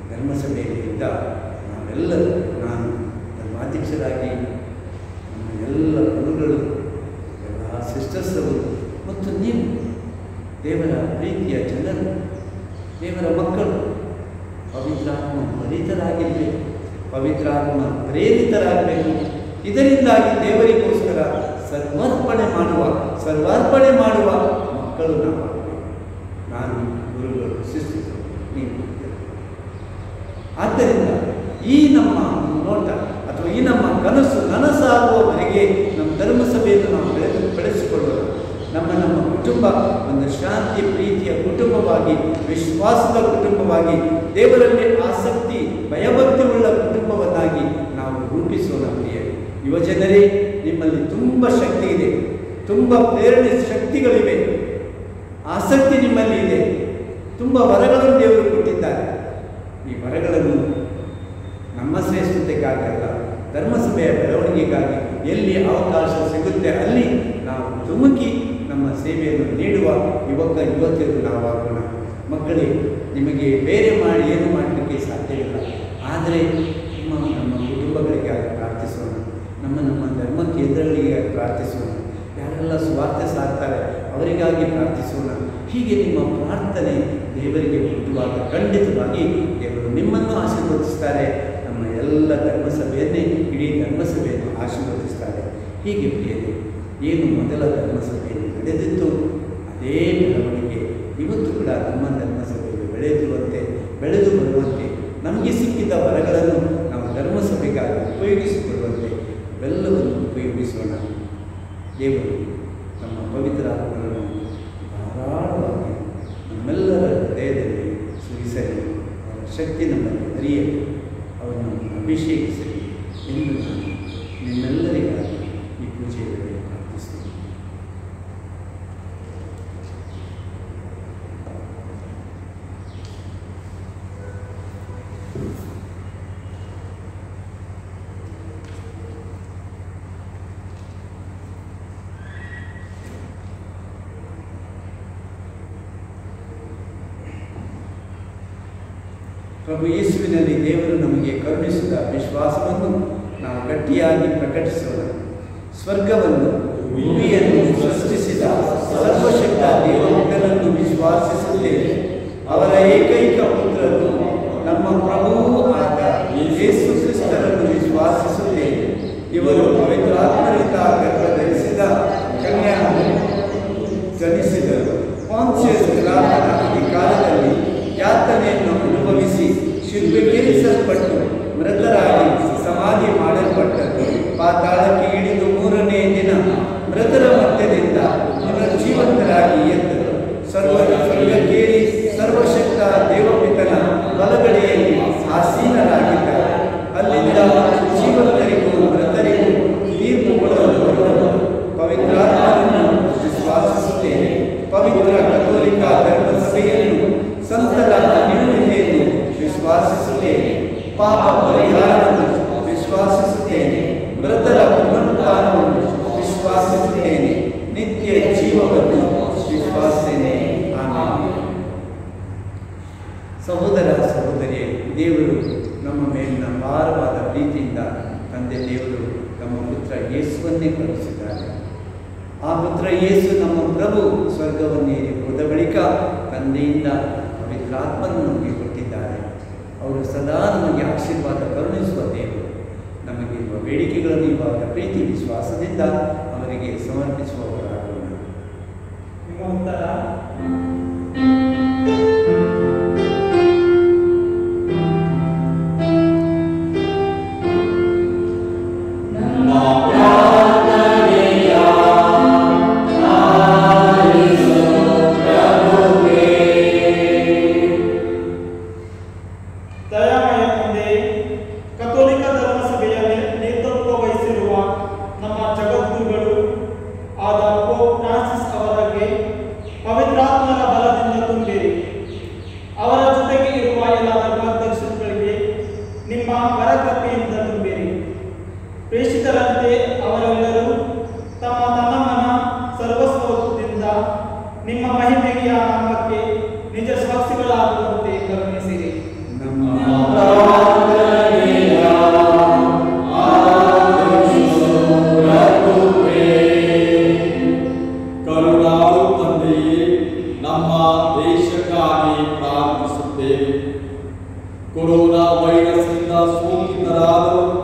ಧರ್ಮಸಭೆಯಲ್ಲಿದ್ದ ನಾವೆಲ್ಲರೂ, ನಾನು ಧರ್ಮಾಧ್ಯಕ್ಷರಾಗಿ ನಮ್ಮ ಎಲ್ಲ ಗುರುಗಳು, ಎಲ್ಲ ಸಿಸ್ಟರ್ಸ್ ಅವರು ಮತ್ತು ನೀವು ದೇವರ ಪ್ರೀತಿಯ ಜನರು, ದೇವರ ಮಕ್ಕಳು ಪವಿತ್ರಾತ್ಮ ಭರಿತರಾಗಿರಬೇಕು, ಪವಿತ್ರಾತ್ಮ ಪ್ರೇರಿತರಾಗಬೇಕು. ಇದರಿಂದಾಗಿ ದೇವರಿಗೋಸ್ಕರ ಸರ್ವಾರ್ಪಣೆ ಮಾಡುವ ಮಕ್ಕಳು ನಾವಾಗಬೇಕು. ನಾನು, ಗುರುಗಳು, ಶಿಷ್ಯರು, ನೀವು. ಆದ್ದರಿಂದ ಈ ನಮ್ಮ ನೋಟ ಅಥವಾ ಈ ನಮ್ಮ ಕನಸು ನನಸಾಗುವವರೆಗೆ ನಮ್ಮ ಧರ್ಮಸಭೆಯನ್ನು ನಾವು ಬೆಳೆಸಿಕೊಳ್ಳೋಣ. ನಮ್ಮ ಕುಟುಂಬ ಒಂದು ಶಾಂತಿ ಪ್ರೀತಿಯ ಕುಟುಂಬವಾಗಿ, ವಿಶ್ವಾಸದ ಕುಟುಂಬವಾಗಿ, ದೇವರಲ್ಲಿ ಆಸಕ್ತಿ ಭಯಭಕ್ತಿ ಉಳ್ಳ ಕುಟುಂಬವನ್ನಾಗಿ ನಾವು ರೂಪಿಸೋಣ ಪ್ರಿಯರೇ. ಯುವಜನರೇ, ನಿಮ್ಮಲ್ಲಿ ತುಂಬ ಶಕ್ತಿ ಇದೆ, ತುಂಬ ಪ್ರೇರಣೆ ಶಕ್ತಿಗಳಿವೆ, ಆಸಕ್ತಿ ನಿಮ್ಮಲ್ಲಿ ಇದೆ, ತುಂಬ ವರಗಳನ್ನು ದೇವರು ಕೊಟ್ಟಿದ್ದಾರೆ. ಈ ವರಗಳನ್ನು ನಮ್ಮ ಶ್ರೇಷ್ಠತೆಗಾಗಿ ಅಲ್ಲ, ಧರ್ಮಸಭೆಯ ಬೆಳವಣಿಗೆಗಾಗಿ ಎಲ್ಲಿ ಅವಕಾಶ ಸಿಗುತ್ತೆ ಅಲ್ಲಿ ನಾವು ಧುಮುಕಿ ನಮ್ಮ ಸೇವೆಯನ್ನು ನೀಡುವ ಯುವಕ ಯುವತಿಯರು ನಾವಾಗೋಣ. ಮಕ್ಕಳೇ, ನಿಮಗೆ ಬೇರೆ ಮಾಡಿ ಏನು ಮಾಡಲಿಕ್ಕೆ ಸಾಧ್ಯವಿಲ್ಲ, ಆದರೆ ನಮ್ಮ ಕುಟುಂಬಗಳಿಗಾಗಿ ಪ್ರಾರ್ಥಿಸೋಣ, ನಮ್ಮ ಧರ್ಮ ಕೇಂದ್ರಗಳಿಗೆ ಪ್ರಾರ್ಥಿಸೋಣ, ಯಾರೆಲ್ಲ ಸ್ವಾರ್ಥ ಸಾಕ್ತಾರೆ ಅವರಿಗಾಗಿ ಪ್ರಾರ್ಥಿಸೋಣ. ಹೀಗೆ ನಿಮ್ಮ ಪ್ರಾರ್ಥನೆ ದೇವರಿಗೆ ಮುಟ್ಟುವಾಗ ಖಂಡಿತವಾಗಿ ದೇವರು ನಿಮ್ಮನ್ನು ಆಶೀರ್ವದಿಸ್ತಾರೆ, ನಮ್ಮ ಎಲ್ಲ ಧರ್ಮಸಭೆಯನ್ನೇ, ಇಡೀ ಧರ್ಮಸಭೆಯನ್ನು ಆಶೀರ್ವದಿಸ್ತಾರೆ. ಹೀಗೆ ಪ್ರಿಯರೇ, ಏನು ಮೊದಲ ಧರ್ಮಸಭೆಯಲ್ಲಿ ನಡೆದಿತ್ತು ಅದೇ ಬೆಳವಣಿಗೆ ಇವತ್ತು ಕೂಡ ನಮ್ಮ ಧರ್ಮಸಭೆಯಲ್ಲಿ ಬೆಳೆದು ಬರುವಂತೆ, ನಮಗೆ ಸಿಕ್ಕಿದ ವರಗಳನ್ನು ನಾವು ಧರ್ಮಸಭೆಗಾಗಿ ಉಪಯೋಗಿಸಿಕೊಳ್ಳುವಂತೆ ಇವೆಲ್ಲವನ್ನು ಉಪಯೋಗಿಸೋಣ. ದೇವರು ನಮ್ಮ ಪವಿತ್ರ ಆತ್ಮರನ್ನು ಧಾರಾಳವಾಗಿ ನಮ್ಮೆಲ್ಲರ ಹೃದಯದಲ್ಲಿ ಸುರಿಸಲಿ, ಅವರ ಶಕ್ತಿ ನಮ್ಮಲ್ಲಿ ಹರಿಯಲಿ, ಅವರನ್ನು ಅಭಿಷೇಕಿಸಲಿ ಎಂದು ನಾನು ನಿಮ್ಮೆಲ್ಲರಿಗಾಗಿ ಈ ಪೂಜೆಯಲ್ಲಿ ಪ್ರಾರ್ಥಿಸ್ತೇನೆ. ಪ್ರಭು ಯೇಸುವಿನಲ್ಲಿ ದೇವರು ನಮಗೆ ಕರುಣಿಸಿದ ವಿಶ್ವಾಸವನ್ನು ನಾವು ಗಟ್ಟಿಯಾಗಿ ಪ್ರಕಟಿಸೋಣ. ಸ್ವರ್ಗವನ್ನು ಭೂಮಿಯನ್ನು ಸೃಷ್ಟಿಸಿದ ಸರ್ವಶಕ್ತ ದೇವರನ್ನು ವಿಶ್ವಾಸಿಸುತ್ತೇವೆ. ಅವರ ಏಕೈಕ ಪುತ್ರರು ನಮ್ಮ ಪ್ರಭುವೂ ಆದ ಯೇಸು ಕ್ರಿಸ್ತರನ್ನು ವಿಶ್ವಾಸಿಸುತ್ತೇವೆ. ಇವರು ಪವಿತ್ರಾತ್ಮರಿಂದ ಗರ್ಭಧರಿಸಿದ ಕನ್ಯಾ ಜನಿಸಿದರು. ಪಾಂಚಿಯಸ್ ಪಿಲಾತನ ಅಧಿಕಾರದಲ್ಲಿ ಯಾತನೆಯನ್ನು ಅನುಭವಿಸಿ ಶಿಲ್ಪೆಗೇರಿಸಲ್ಪಟ್ಟು ಮೃತರಾಗಿ ಸಮಾಧಿ ಮಾಡಲ್ಪಟ್ಟರು. ಪಾತಾಳಕ್ಕೆ ಇಳಿದು 3ನೇ ದಿನ ಮೃತರ ಮಧ್ಯದಿಂದ ಪುನರ್ಜೀವಂತರಾಗಿ ಎದ್ದರು. ಸ್ವರ್ಗಕ್ಕೇರಿ ಸರ್ವಶಕ್ತ ದೇವಪಿತನ ಬಲಗಡೆಯಲ್ಲಿ ಆಸೀನರಾಗಿದ್ದಾರೆ. ಅಲ್ಲಿಂದ ಜೀವಂತರಿಗೂ ಮೃತರಿಗೂ ತೀರ್ಪು ಕೊಡಲು ಬರುವರು. ಪವಿತ್ರಾತ್ಮರನ್ನು ವಿಶ್ವಾಸಿಸುತ್ತೇನೆ. ಪವಿತ್ರ ಕಥೋಲಿಕ ಧರ್ಮಸಭೆಯನ್ನು ಸಂತರ ನಿರುಣಿತೆಯನ್ನು ವಿಶ್ವಾಸಿಸುತ್ತೇನೆ. ಪಾಪ ಪರಿಹಾರವನ್ನು ವಿಶ್ವಾಸಿಸುತ್ತೇನೆ. ಮೃತರ ಪುನರುತ್ಥಾನವನ್ನು ವಿಶ್ವಾಸಿಸುತ್ತೇನೆ. ಹೋಗಲು ವಿಶ್ವಾಸನೆ. ಆಮೇಲೆ ಸಹೋದರ ಸಹೋದರಿಯೇ, ದೇವರು ನಮ್ಮ ಮೇಲಿನ ಭಾರವಾದ ಪ್ರೀತಿಯಿಂದ ತಂದೆ ದೇವರು ನಮ್ಮ ಪುತ್ರ ಯೇಸುವನ್ನೇ ಕಳುಹಿಸಿದ್ದಾರೆ. ಆ ಪುತ್ರ ಯೇಸು ನಮ್ಮ ಪ್ರಭು ಸ್ವರ್ಗವನ್ನೇರಿ ಹೋದ ಬಳಿಕ ತಂದೆಯಿಂದ ಪವಿತ್ರಾತ್ಮನ ನಮಗೆ ಕೊಟ್ಟಿದ್ದಾರೆ. ಅವರು ಸದಾ ನಮಗೆ ಆಶೀರ್ವಾದ ಕರುಣಿಸುವ ದೇವರು. ನಮಗಿರುವ ಬೇಡಿಕೆಗಳನ್ನು ಇವಾಗ ಪ್ರೀತಿ ವಿಶ್ವಾಸದಿಂದ ಅವರಿಗೆ ಸಮರ್ಪಿಸುವವರಾಗೋಣ. ನಿಮ್ಮ ಉತ್ತರ ದಯಾಮಯ ತಂದೆ, ಕಥೋಲಿಕ ಧರ್ಮಸಭೆಯ ನೇತೃತ್ವ ವಹಿಸಿರುವ ನಮ್ಮ ಜಗದ್ಗುರುಗಳು ಆದ ಪೋಪ್ ಫ್ರಾನ್ಸಿಸ್ ಅವರಿಗೆ ಪವಿತ್ರಾತ್ಮನ ಬಲದಿಂದ ತುಂಬಿರಿ. ಅವರ ಜೊತೆಗೆ ಇರುವ ಎಲ್ಲ ಧರ್ಮಾಧ್ಯಕ್ಷರುಗಳಿಗೆ ನಿಮ್ಮ ವರಕೃಪೆಯಿಂದ ತುಂಬಿರಿ. ಪ್ರೇಷಿತರಂತೆ ಅವರೆಲ್ಲರೂ ತಮ್ಮ ತನ್ನ ಸರ್ವಸ್ವದಿಂದ ನಿಮ್ಮ ಮಹಿಮೆಯ ನಾಮಕ್ಕೆ ನಿಜ ಸಾಕ್ಷಿಗಳಾಗುವಂತೆ ಕರುಣಿಸಿರಿ. ಕರುಣಾಳು ತಂದೆಯೇ, ನಮ್ಮ ದೇಶಕ್ಕಾಗಿ ಪ್ರಾರ್ಥಿಸುತ್ತೇವೆ. ಕೊರೋನಾ ವೈರಸ್ನಿಂದ ಸೋಂಕಿತರಾದವರು,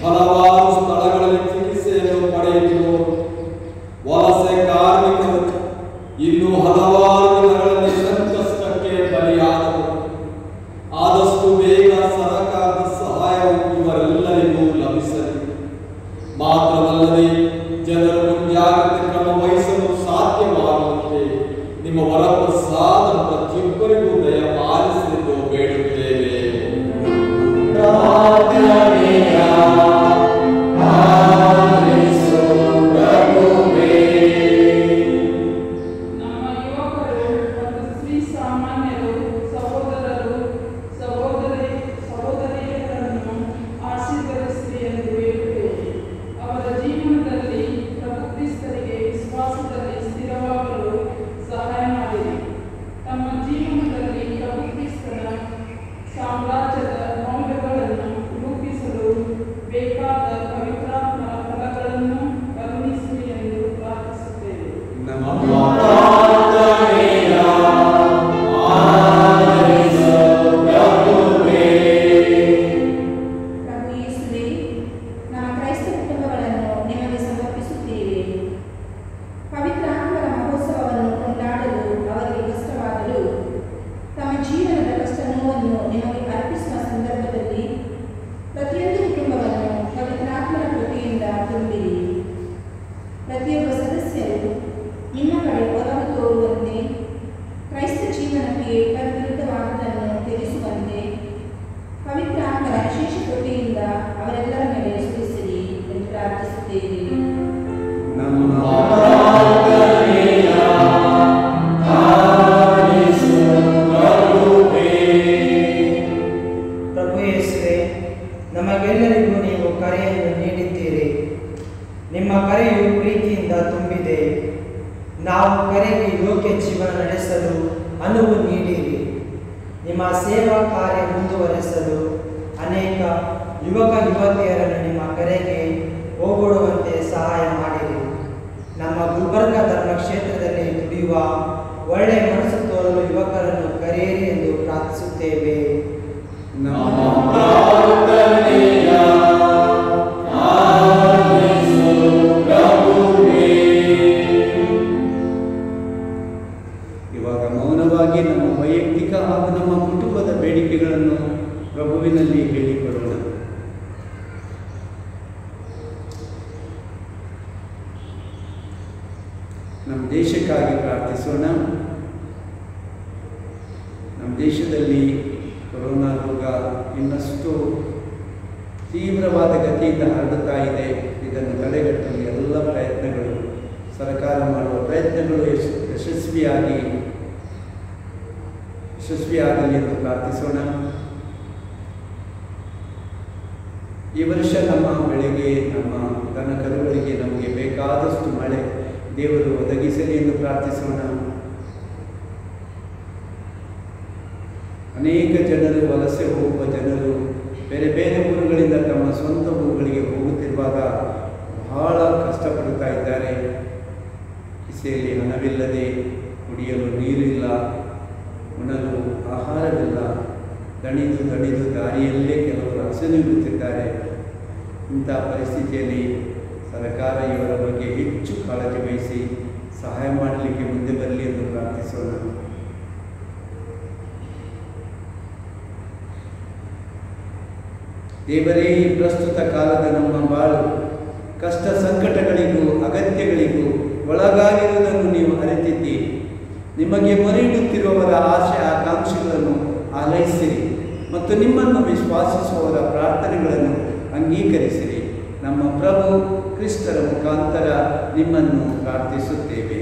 ಹಲವಾರು ಸ್ಥಳಗಳಲ್ಲಿ ಚಿಕಿತ್ಸೆಯನ್ನು ಪಡೆಯುತ್ತಿರುವರು, ವಲಸೆ ಕಾರ್ಮಿಕರು, ಇನ್ನೂ ಹಲವಾರು ದಿನಗಳಲ್ಲಿ ಸಂಕಷ್ಟಕ್ಕೆ ಬಲಿಯಾದವರು, ಆದಷ್ಟು ಬೇಗ ಸರಕಾರದ ಸಹಾಯವು ಇವರೆಲ್ಲರಿಗೂ ಲಭಿಸಲಿ. ಮಾತ್ರವಲ್ಲದೆ ಜನರು ಮುಂಜಾಗ್ರತೆ ಕ್ರಮ ವಹಿಸಲು ಸಾಧ್ಯವಾಗುವಂತೆ ನಿಮ್ಮ ವರಪ್ರಸಾದ ಪ್ರತಿಯೊಬ್ಬರಿಗೂ ದಯಪಾಲಿಸಲೆಂದು ಬೇಡುತ್ತೇವೆ. ನಮ್ಮ ಯುವಕರು ಮತ್ತು ಶ್ರೀ ಸಾಮಾನ್ಯರು, ಸಹೋದರರು, ಸಹೋದರಿಯರನ್ನು ಆಶೀರ್ವದಿಸಿರಿ ಎಂದು ಬೇಡುತ್ತೇವೆ. ಅವರ ಜೀವನದಲ್ಲಿ ಪ್ರಭು ಕ್ರಿಸ್ತರಿಗೆ ವಿಶ್ವಾಸದಲ್ಲಿ ಸ್ಥಿರವಾಗಲು ಸಹಾಯ ಮಾಡಿರಿ. ತಮ್ಮ ಜೀವನದಲ್ಲಿ ಪ್ರಭು ಕ್ರಿಸ್ತನ ಸಾಮ್ರಾಜ್ಯದ ಮೌಲ್ಯಗಳನ್ನು ರೂಪಿಸಲು ಬೇಕಾದ ಪವಿತ್ರಾತ್ಮರ ಫಲಗಳನ್ನು ಕರುಣಿಸಿರಿ ಎಂದು ಪ್ರಾರ್ಥಿಸುತ್ತೇವೆ. ಪ್ರಭು ಯೇಸುವೇ, ನಮ್ಮ ಕ್ರೈಸ್ತ ಕುಟುಂಬಗಳನ್ನು ನಿಮಗೆ ಸಮರ್ಪಿಸುತ್ತೇವೆ. ಪವಿತ್ರಾತ್ಮರ ಮಹೋತ್ಸವವನ್ನು ಕೊಂಡಾಡಲು ಅವರಿಗೆ ಕಷ್ಟವಾಗಲು ತಮ್ಮ ಜೀವನದ ಕಷ್ಟ ನೋವನ್ನು ನಿಮಗೆ ಅರ್ಪಿಸುವ ಸಂದರ್ಭದಲ್ಲಿ ಪ್ರತಿಯೊಂದು ಕುಟುಂಬವನ್ನು ಪವಿತ್ರಾತ್ಮರ ಕೃಪೆಯಿಂದ ತುಂಬಿರಿ. ಪ್ರತಿಯೊಬ್ಬ ಸದಸ್ಯರು ನಿಮ್ಮ ಕಡೆ ಒಲವು ತೋರುವಂತೆ, ಕ್ರೈಸ್ತ ಜೀವನಕ್ಕೆ ತದ್ವಿರುದ್ಧವಾದುದನ್ನು ತ್ಯಜಿಸುವಂತೆ ಪವಿತ್ರಾತ್ಮರ ವಿಶೇಷ ಕೃಪೆಯಿಂದ ಅವರೆಲ್ಲರ ಮೇಲೆ ಸುರಿಸಿರಿ ಎಂದು ಪ್ರಾರ್ಥಿಸುತ್ತೇವೆ. ಪ್ರಭು ಯೇಸುವೇ, ನಮಗೆಲ್ಲರಿಗೂ ನೀವು ಕರೆಯನ್ನು ನೀಡಿದ್ದೀರಿ. ನಿಮ್ಮ ಕರೆಯು ಪ್ರೀತಿಯಿಂದ ತುಂಬಿದೆ. ನಾವು ಕರೆಗೆ ಯೋಗ್ಯ ಜೀವನ ನಡೆಸಲು ಅನುವು ನೀಡಿರಿ. ನಿಮ್ಮ ಸೇವಾ ಕಾರ್ಯ ಮುಂದುವರೆಸಲು ಅನೇಕ ಯುವಕ ಯುವತಿಯರನ್ನು ನಿಮ್ಮ ಕರೆಗೆ ಹೋಗೊಡುವಂತೆ ಸಹಾಯ ಮಾಡಿರಿ. ನಮ್ಮ ಗುಲ್ಬರ್ಗ ಧರ್ಮ ಕ್ಷೇತ್ರದಲ್ಲಿ ದುಡಿಯುವ ಒಳ್ಳೆಯ ಮನಸ್ಸು ತೋರಲು ಯುವಕರನ್ನು ಕರೆಯಿರಿ ಎಂದು ಪ್ರಾರ್ಥಿಸುತ್ತೇವೆ. ಇವಾಗ ಮೌನವಾಗಿ ನಮ್ಮ ವೈಯಕ್ತಿಕ ಹಾಗೂ ನಮ್ಮ ಕುಟುಂಬದ ಬೇಡಿಕೆಗಳನ್ನು ಪ್ರಭುವಿನಲ್ಲಿ ಹೇಳಿಕೊಡೋಣ. ನಮ್ಮ ದೇಶಕ್ಕಾಗಿ ಪ್ರಾರ್ಥಿಸೋಣ. ನಮ್ಮ ದೇಶದಲ್ಲಿ ಕೊರೋನಾ ರೋಗ ಇನ್ನಷ್ಟು ತೀವ್ರವಾದ ಗತಿಯಿಂದ ಹರಡುತ್ತಾ ಇದೆ. ಇದನ್ನು ತಡೆಗಟ್ಟಲು ಎಲ್ಲ ಪ್ರಯತ್ನಗಳು, ಸರ್ಕಾರ ಮಾಡುವ ಪ್ರಯತ್ನಗಳು ಯಶಸ್ವಿಯಾಗಲಿ ಎಂದು ಪ್ರಾರ್ಥಿಸೋಣ. ಈ ವರ್ಷ ನಮ್ಮ ಬೆಳೆಗೆ, ನಮ್ಮ ದನ ಕರುಗಳಿಗೆ ನಮಗೆ ಬೇಕಾದಷ್ಟು ಮಳೆ ದೇವರು ಒದಗಿಸಲಿ ಎಂದು ಪ್ರಾರ್ಥಿಸೋಣ. ಅನೇಕ ಜನರು ವಲಸೆ ಹೋಗುವ ಜನರು ಬೇರೆ ಬೇರೆ ಊರುಗಳಿಂದ ತಮ್ಮ ಸ್ವಂತ ಊರುಗಳಿಗೆ ಹೋಗುತ್ತಿರುವಾಗ ಬಹಳ ಕಷ್ಟಪಡುತ್ತಾ ಇದ್ದಾರೆ. ಕಿಸೆಯಲ್ಲಿ ಹಣವಿಲ್ಲದೆ, ಕುಡಿಯಲು ನೀರಿಲ್ಲ, ಉಣಲು ಆಹಾರವಿಲ್ಲ, ದಣಿದು ದಾರಿಯಲ್ಲೇ ಕೆಲವರು ಹಸಿರುತ್ತಿದ್ದಾರೆ. ಇಂಥ ಪರಿಸ್ಥಿತಿಯಲ್ಲಿ ಸರ್ಕಾರ ಇವರ ಬಗ್ಗೆ ಹೆಚ್ಚು ಕಾಳಜಿ ವಹಿಸಿ ಸಹಾಯ ಮಾಡಲಿಕ್ಕೆ ಮುಂದೆ ಬರಲಿ ಎಂದು ಪ್ರಾರ್ಥಿಸೋಣ. ದೇವರೇ, ಈ ಪ್ರಸ್ತುತ ಕಾಲದ ನಮ್ಮ ಬಾಳು ಕಷ್ಟ ಸಂಕಟಗಳಿಗೂ ಅಗತ್ಯಗಳಿಗೂ ಒಳಗಾಗಿರುವುದನ್ನು ನೀವು ಅರಿತಿದ್ದೀರಿ. ನಿಮಗೆ ಮೊರೆಯಿಡುತ್ತಿರುವವರ ಆಶೆ ಆಕಾಂಕ್ಷೆಗಳನ್ನು ಆಲೈಸಿರಿ ಮತ್ತು ನಿಮ್ಮನ್ನು ವಿಶ್ವಾಸಿಸುವವರ ಪ್ರಾರ್ಥನೆಗಳನ್ನು ಅಂಗೀಕರಿಸಿರಿ. ನಮ್ಮ ಪ್ರಭು ಕ್ರಿಸ್ತರ ಮುಖಾಂತರ ನಿಮ್ಮನ್ನು ಪ್ರಾರ್ಥಿಸುತ್ತೇವೆ.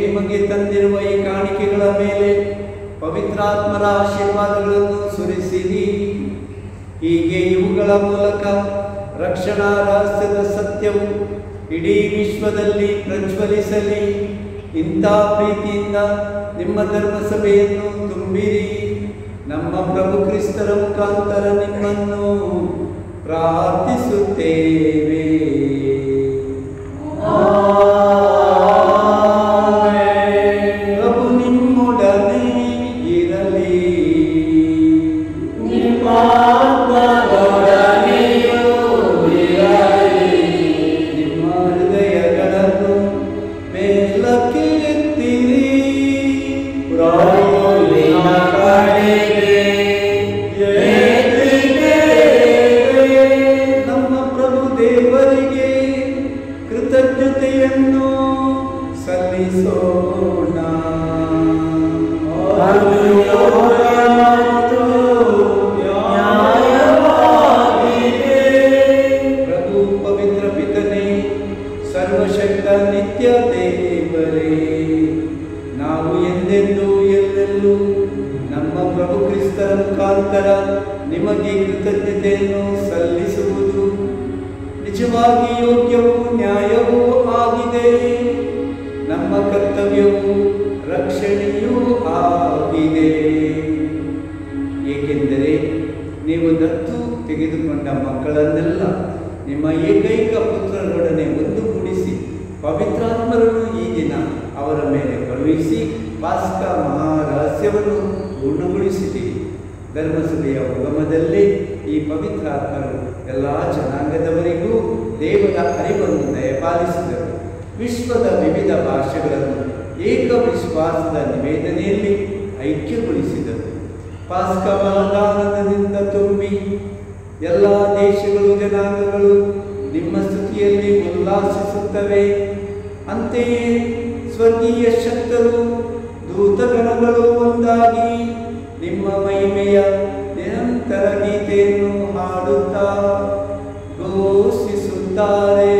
ನಿಮಗೆ ತಂದಿರುವ ಈ ಕಾಣಿಕೆಗಳ ಮೇಲೆ ಪವಿತ್ರಾತ್ಮರ ಆಶೀರ್ವಾದಗಳನ್ನು ಸುರಿಸಿರಿ. ಹೀಗೆ ಇವುಗಳ ಮೂಲಕ ರಕ್ಷಣಾ ರಹಸ್ಯದ ಸತ್ಯವು ಇಡೀ ವಿಶ್ವದಲ್ಲಿ ಪ್ರಜ್ವಲಿಸಲಿ. ಇಂಥ ಪ್ರೀತಿಯಿಂದ ನಿಮ್ಮ ಧರ್ಮಸಭೆಯನ್ನು ತುಂಬಿರಿ. ನಮ್ಮ ಪ್ರಭು ಕ್ರಿಸ್ತರ ಮುಖಾಂತರ ನಿಮ್ಮನ್ನು ಪ್ರಾರ್ಥಿಸುತ್ತೇವೆ. ಪ್ರಭು ನಿಮ್ಮೊಡನೆ ಇರಲಿ. ನಿಮ್ಮ ಹೃದಯಗಳನ್ನು ಮೇಲಕ್ಕೆ ಎತ್ತಿರಿ. ನಮ್ಮ ಪ್ರಭು ದೇವರಿಗೆ ಕೃತಜ್ಞತೆಯನ್ನು ಸಲ್ಲಿಸೋಣ. ಪ್ರಭು ಪವಿತ್ರ ಪಿತನೇ, ಸರ್ವಶಕ್ತ ನಿತ್ಯ ದೇವರೇ, ನಾವು ಎಂದೆಂದೂ ಎಲ್ಲೆಲ್ಲೂ ನಮ್ಮ ಪ್ರಭು ಕ್ರಿಸ್ತರ ಮುಖಾಂತರ ನಿಮಗೆ ಕೃತಜ್ಞತೆಯನ್ನು ಸಲ್ಲಿಸುವುದು ನಿಜವಾಗಿ ಯೋಗ್ಯವೂ ನ್ಯಾಯವೂ ಆಗಿದೆ. ನಮ್ಮ ಕರ್ತವ್ಯವೂ ರಕ್ಷಣೆಯೂ ಆಗಿದೆ. ಏಕೆಂದರೆ ನೀವು ದತ್ತು ತೆಗೆದುಕೊಂಡ ಮಕ್ಕಳನ್ನೆಲ್ಲ ನಿಮ್ಮ ಏಕೈಕ ಪುತ್ರರೊಡನೆ ಒಂದುಗೂಡಿಸಿ ಪವಿತ್ರಾತ್ಮರನ್ನು ಈ ದಿನ ಅವರ ಮೇಲೆ ಕಳುಹಿಸಿ ಪಾಸ್ಕ ಮಹಾರಹಸ್ಯವನ್ನು ಪೂರ್ಣಗೊಳಿಸಿದ್ದೀರಿ. ಧರ್ಮಸಭೆಯ ಉಗಮದಲ್ಲಿ ಈ ಪವಿತ್ರಾತ್ಮರು ಎಲ್ಲ ಜನಾಂಗದವರಿಗೂ ದೇವರ ಅರಿವನ್ನು ದಯಪಾಲಿಸಿದರು. ವಿಶ್ವದ ವಿವಿಧ ಭಾಷೆಗಳನ್ನು ಏಕ ವಿಶ್ವಾಸದ ನಿವೇದನೆಯಲ್ಲಿ ಐಕ್ಯಗೊಳಿಸಿದರು. ಪಾಸ್ಕ ಬಲಿದಾನದಿಂದ ತುಂಬಿ ಎಲ್ಲ ದೇಶಗಳು ಜನಾಂಗಗಳು ನಿಮ್ಮ ಸ್ತುತಿಯಲ್ಲಿ ಉಲ್ಲಾಸಿಸುತ್ತವೆ. ಅಂತೆಯೇ ಸ್ವರ್ಗೀಯ ಶಕ್ತರು ದೂತಗಣಗಳು ಒಂದಾಗಿ ನಿಮ್ಮ ಮಹಿಮೆಯ ನಿರಂತರ ಗೀತೆಯನ್ನು ಹಾಡುತ್ತಾ ಘೋಷಿಸುತ್ತಾರೆ.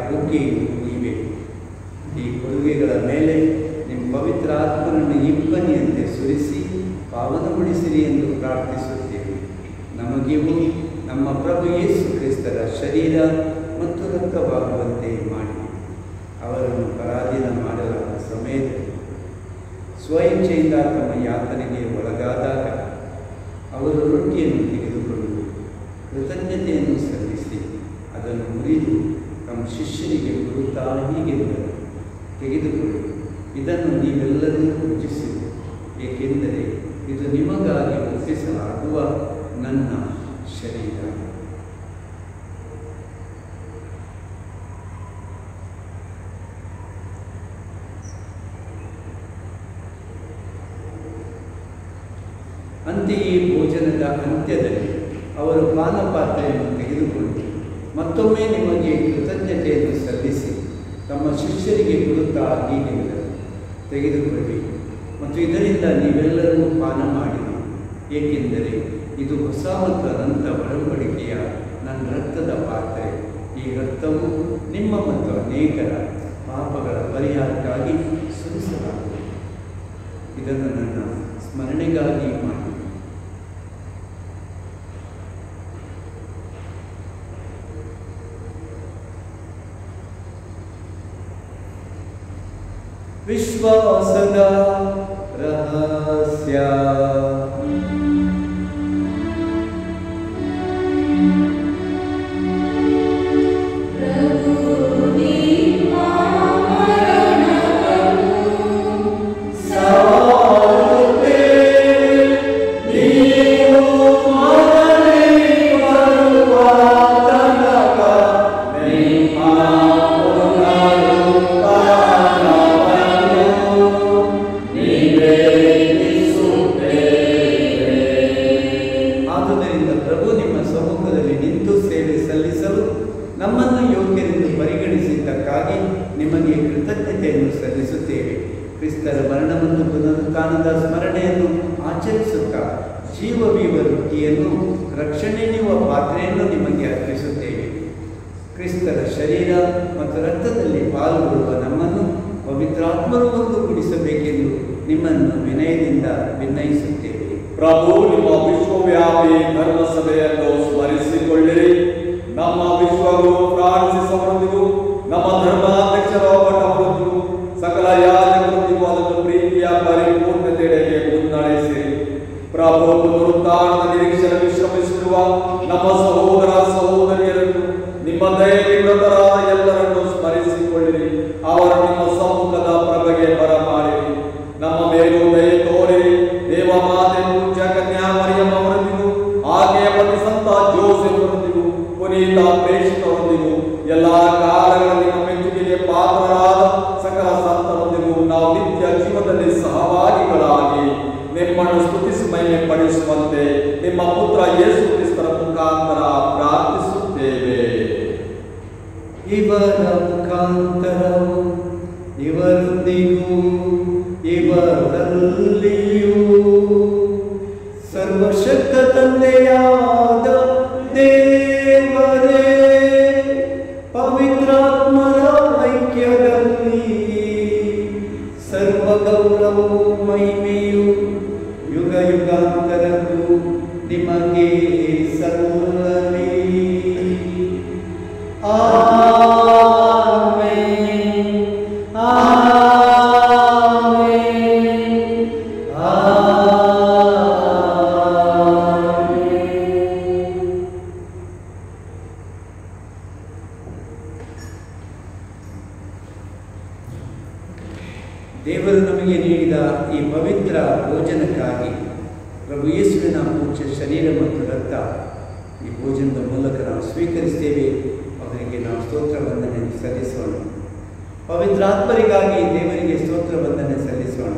ಬುಗ್ಗೆಯು ನೀವೇ. ಈ ಕೊಡುಗೆಗಳ ಮೇಲೆ ನಿಮ್ಮ ಪವಿತ್ರ ಆತ್ಮನನ್ನು ಇಬ್ಬನಿಯಂತೆ ಸುರಿಸಿ ಪಾವನಗೊಳಿಸಿರಿ ಎಂದು ಪ್ರಾರ್ಥಿಸುತ್ತೇವೆ. ನಮಗಿವು ನಮ್ಮ ಪ್ರಭು ಯೇಸು ಕ್ರಿಸ್ತರ ಶರೀರ ಮತ್ತು ರಕ್ತವಾಗುವಂತೆ ಮಾಡಿ ಅವರನ್ನು ಪರಾಧೀನ ಮಾಡಲಾದ ಸಮಯದಲ್ಲಿ ಸ್ವಇಚ್ಛೆಯಿಂದ ತಮ್ಮ ಯಾತನೆಗೆ ಒಳಗಾದಾಗ ಅವರು ರೊಟ್ಟಿಯನ್ನು ತೆಗೆದುಕೊಂಡು ಕೃತಜ್ಞತೆಯನ್ನು ಸಲ್ಲಿಸಿ ಅದನ್ನು ಮುರಿದು ತಮ್ಮ ಶಿಷ್ಯರಿಗೆ ಕೊಡುತ್ತಾ ಹೀಗೆಂದರು, ತೆಗೆದುಕೊಳ್ಳಿ, ಇದನ್ನು ನೀವೆಲ್ಲರೂ ಪೂಜಿಸಿರಿ, ಏಕೆಂದರೆ ಇದು ನಿಮಗಾಗಿ ಒಪ್ಪಿಸಲಾಗುವ ನನ್ನ ಶರೀರ. ಅಂತೆಯೇ ಭೋಜನದ ಅಂತ್ಯದಲ್ಲಿ ಅವರು ಪಾನಪಾತ್ರೆಯನ್ನು ತೆಗೆದುಕೊಂಡು ಮತ್ತೊಮ್ಮೆ ನಿಮಗೆ ಕೃತಜ್ಞತೆಯನ್ನು ಸಲ್ಲಿಸಿ ತಮ್ಮ ಶಿಷ್ಯರಿಗೆ ಕೊಡುತ್ತಾ ಹೀಗೆಂದರು, ತೆಗೆದುಕೊಳ್ಳಿ ಮತ್ತು ಇದರಿಂದ ನೀವೆಲ್ಲರೂ ಪಾನ ಮಾಡಿರಿ, ಏಕೆಂದರೆ ಇದು ಹೊಸ ಮತ್ತು ಅನಂತ ಒಡಂಬಡಿಕೆಯ ನನ್ನ ರಕ್ತದ ಪಾತ್ರೆ. ಈ ರಕ್ತವು ನಿಮ್ಮ ಮತ್ತು ಅನೇಕರ ಪಾಪಗಳ ಪರಿಹಾರಕ್ಕಾಗಿ ಸುರಿಸಲಾಗುವುದು. ಇದನ್ನು ನನ್ನ ಸ್ಮರಣೆಗಾಗಿ ಮಾಡಿ. ವಿಶ್ವಾಸದ ರಹಸ್ಯ. ನಿಮಗೆ ಕೃತಜ್ಞತೆಯನ್ನು ಸಲ್ಲಿಸುತ್ತೇವೆ. ಕ್ರಿಸ್ತರ ಮರಣ ಮತ್ತು ಪುನರುತ್ಥಾನದ ಸ್ಮರಣೆಯನ್ನು ಆಚರಿಸುತ್ತಾ ಜೀವವೀವ ರೊಟ್ಟಿಯನ್ನು ರಕ್ಷಣೆ ನೀಡುವ ಪಾತ್ರೆಯನ್ನು ನಿಮಗೆ ಅರ್ಪಿಸುತ್ತೇವೆ. ಕ್ರಿಸ್ತರ ಶರೀರ ಮತ್ತು ರಕ್ತದಲ್ಲಿ ಪಾಲ್ಗೊಳ್ಳುವ ನಮ್ಮನ್ನು ಪವಿತ್ರಾತ್ಮರು ಒಂದುಗೂಡಿಸಬೇಕೆಂದು ನಿಮ್ಮನ್ನು ವಿನಯದಿಂದ ವಿನಯಿಸುತ್ತೇವೆ. ಪ್ರಭು, ನಿಮ್ಮ ವಿಶ್ವವ್ಯಾಪಿ ಧರ್ಮಸಭೆಯನ್ನು ಸ್ಮರಿಸಿಕೊಳ್ಳಿರಿ. ನಮ್ಮ ವಿಶ್ವಗುರು ಫ್ರಾನ್ಸಿಸ್ ಅವರೊಂದಿಗೂ ನಮ್ಮ ಧರ್ಮಾಧ್ಯಕ್ಷರ ಅವರೊಂದಿಗೂ ಸಕಲ ಯಾಜಕರೊಂದಿಗೂ ಅದನ್ನು ಪ್ರೀತಿಯ ಪರಿಪೂರ್ಣತೆಡೆಗೆ ಮುನ್ನಡೆಸಿರಿ. ಪ್ರಭು, ಪುನರುತ್ಥಾನದ ನಿರೀಕ್ಷೆಯ ವಿಶ್ರಮಿಸಿರುವ ನಮ್ಮ ಸಹೋದರ ಸಹೋದರಿಯರನ್ನು ನಿಮ್ಮ ದಯವಿರತರಾದ ಎಲ್ಲರನ್ನು ಸ್ಮರಿಸಿಕೊಳ್ಳಿರಿ. ಅವರು ನಿಮ್ಮ ಸಮ್ಮುಖದ ಪ್ರಭೆಗೆ ಬರಮಾಡಿರಿ. ನಮ್ಮ ಮೇಲೂ ದಯೆ ತೋರಿರಿ. ದೇವ ಮಾತೆ ಪೂಜ್ಯ ಕನ್ಯಾ ಮರಿಯಮ್ಮ ಅವರೊಂದಿಗೂ ಆಕೆಯ ಪತಿ ಸಂತ ಜೋಸೆಫ್ ಅವರೊಂದಿಗೂ ಪುನೀತ ಪ್ರೇಷಿತರೊಂದಿಗೂ ಎಲ್ಲಾ ಕಾಲಗಳಲ್ಲಿ ನಮ್ಮ ಮೆಚ್ಚುಗೆಗೆ ಪಾತ್ರರಾದ ಸಕಲ ಸಂತರೊಂದಿಗೂ ನಾವು ನಿತ್ಯ ಜೀವನದಲ್ಲಿ ಸಹಭಾಗಿಗಳಾಗಿ ನಿಮ್ಮನ್ನು ಸ್ತುತಿಸಿ ಮಹಿಮೆ ಪಡಿಸುವಂತೆ ನಿಮ್ಮ ಪುತ್ರ ಯೇಸು ಕ್ರಿಸ್ತರ ಮುಖಾಂತರ ಪ್ರಾರ್ಥಿಸುತ್ತೇವೆ. ಇವರ ಮುಖಾಂತರವು ಇವರೊಂದಿಗೂ ಇವರಲ್ಲಿಯೂ ಸರ್ವಶಕ್ತ ತಂದೆಯಾದ ದೇವರೇ, ಪವಿತ್ರಾತ್ಮರ ಐಕ್ಯದಲ್ಲಿ ಸರ್ವ ಗೌರವವು ಮಹಿಮೆಯು ಯುಗ ಯುಗಾಂತರಕ್ಕೂ ನಿಮಗೆ ಸಲ್ಲಲಿ. ದೇವರು ನಮಗೆ ನೀಡಿದ ಈ ಪವಿತ್ರ ಭೋಜನಕ್ಕಾಗಿ ಪ್ರಭು ಯೇಸುವಿನ ಪೂಜ್ಯ ಶರೀರ ಮತ್ತು ರಕ್ತ ಈ ಭೋಜನದ ಮೂಲಕ ನಾವು ಸ್ವೀಕರಿಸ್ತೇವೆ. ಅವರಿಗೆ ನಾವು ಸ್ತೋತ್ರ ವಂದನೆ ಸಲ್ಲಿಸೋಣ. ಪವಿತ್ರಾತ್ಮರಿಗಾಗಿ ದೇವರಿಗೆ ಸ್ತೋತ್ರ ವಂದನೆ ಸಲ್ಲಿಸೋಣ.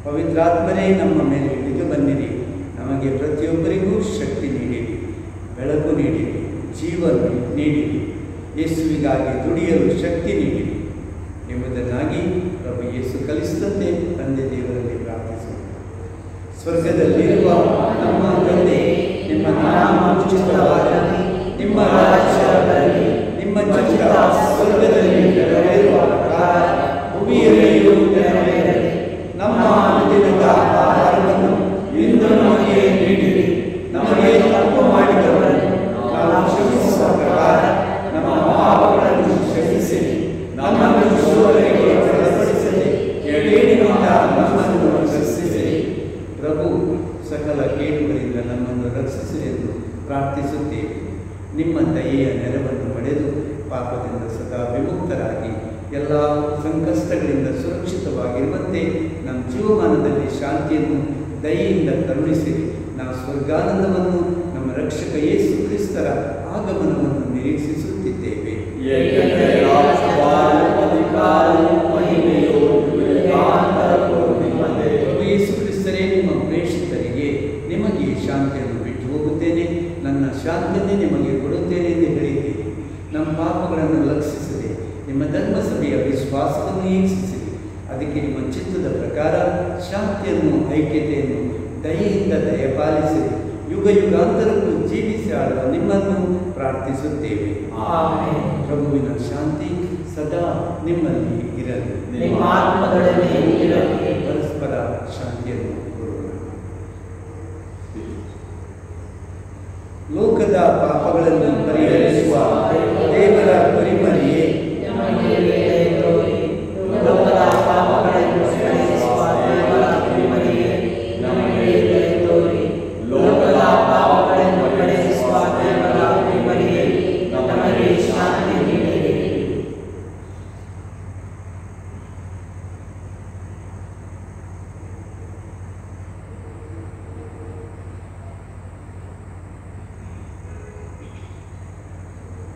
ಪವಿತ್ರಾತ್ಮರೇ ನಮ್ಮ ಮೇಲೆ ಇಳಿದು ಬನ್ನಿರಿ. ನಮಗೆ ಪ್ರತಿಯೊಬ್ಬರಿಗೂ ಶಕ್ತಿ ನೀಡಿರಿ, ಬೆಳಕು ನೀಡಿರಿ, ಜೀವನ ನೀಡಿರಿ, ಯೇಸುವಿಗಾಗಿ ದುಡಿಯಲು ಶಕ್ತಿ ನೀಡಿರಿ ಎಂಬುದನ್ನಾಗಿ ಪ್ರಭು ಯೇಸು ಕಲಿಸಿದಂತೆ ತಂದೆ ದೇವರಲ್ಲಿ ಪ್ರಾರ್ಥಿಸೋಣ. ಸ್ವರ್ಗದಲ್ಲಿರುವ ನಮ್ಮ ತಂದೆ, ನಿಮ್ಮ ನಾಮ ಪೂಜಿತವಾಗಲಿ, ನಿಮ್ಮ ರಾಜ್ಯ ಬರಲಿ, ನಿಮ್ಮ ಚಿತ್ತ ಸ್ವರ್ಗದಲ್ಲಿ ನೆರವೇರುವ ಪ್ರಕಾರ ಭೂಮಿಯಲ್ಲಿಯೂ ನೆರವೇರಲಿ. ನಮ್ಮ ಅನುದಿನದ ಆಹಾರವನ್ನು ಇಂದು ನಮಗೆ ನೀಡಿರಿ. ನಮಗೆ ತಪ್ಪು ಮಾಡಿದವರನ್ನು ನಾವು ಕ್ಷಮಿಸುವ ಪ್ರಕಾರ ನಮ್ಮ ಪಾಪಗಳನ್ನು ಕ್ಷಮಿಸಿರಿ. ನಮ್ಮನ್ನು ಶೋಧನೆಗೆ ಒಳಪಡಿಸದೆ ಕೇಡಿನಿಂದ ನಮ್ಮನ್ನು ರಕ್ಷಿಸಿರಿ. ಪ್ರಭು ಸಕಲ ಕೇಡುಗಳಿಂದ ನಮ್ಮನ್ನು ರಕ್ಷಿಸಿರಿ ಎಂದು ಪ್ರಾರ್ಥಿಸುತ್ತೇವೆ. ನಿಮ್ಮ ದಯೆಯ ನೆರವನ್ನು ಪಡೆದು ಪಾಪದಿಂದ ಸದಾ ವಿಮುಕ್ತರಾಗಿ ಎಲ್ಲ ಸಂಕಷ್ಟಗಳಿಂದ ಸುರಕ್ಷಿತವಾಗಿರುವಂತೆ ನಮ್ಮ ಜೀವಮಾನದಲ್ಲಿ ಶಾಂತಿಯನ್ನು ದಯೆಯಿಂದ ಕರುಣಿಸಿರಿ. ನಾವು ಸ್ವರ್ಗಾನಂದವನ್ನು ನಮ್ಮ ರಕ್ಷಕ ಯೇಸು ಕ್ರಿಸ್ತರ ಆಗಮನವನ್ನು ನಿರೀಕ್ಷಿಸುತ್ತಿದ್ದೇವೆ. ಯೇಸು ಕ್ರಿಸ್ತರೇ, ನಿಮ್ಮ ಪ್ರೇಷಿತರಿಗೆ ನಿಮಗೆ ಶಾಂತಿಯನ್ನು ಬಿಟ್ಟು ಹೋಗುತ್ತೇನೆ, ನನ್ನ ಶಾಂತಿಯನ್ನೇ ನಿಮಗೆ ಕೊಡುತ್ತೇನೆ ಎಂದು ಹೇಳಿದ್ದೀರಿ. ನಮ್ಮ ಪಾಪಗಳನ್ನು ಲಕ್ಷಿಸದೆ ನಿಮ್ಮ ಧರ್ಮಸಭೆಯ ವಿಶ್ವಾಸವನ್ನು ಹೆಚ್ಚಿಸಿರಿ. ಅದಕ್ಕೆ ನಿಮ್ಮ ಚಿತ್ತದ ಪ್ರಕಾರ ಶಾಂತಿಯನ್ನು, ಐಕ್ಯತೆಯನ್ನು ದಯೆಯಿಂದ ದಯಪಾಲಿಸಿರಿ. ಯುಗ ಯುಗಾಂತರಕ್ಕೂ ಜೀವಿಸಿ ಆಳುವ ನಿಮ್ಮನ್ನು ಪ್ರಾರ್ಥಿಸುತ್ತೇವೆ. ಪ್ರಭುವಿನ ಶಾಂತಿ ಸದಾ ನಿಮ್ಮಲ್ಲಿ ಇರಲಿ. ಪರಸ್ಪರ ಶಾಂತಿಯನ್ನು ಕೊಡೋಣ. ಲೋಕದ ಪಾಪಗಳನ್ನು ಪರಿಹರಿಸುವ ದೇವರ ಪರಿಮರಿಯೇ,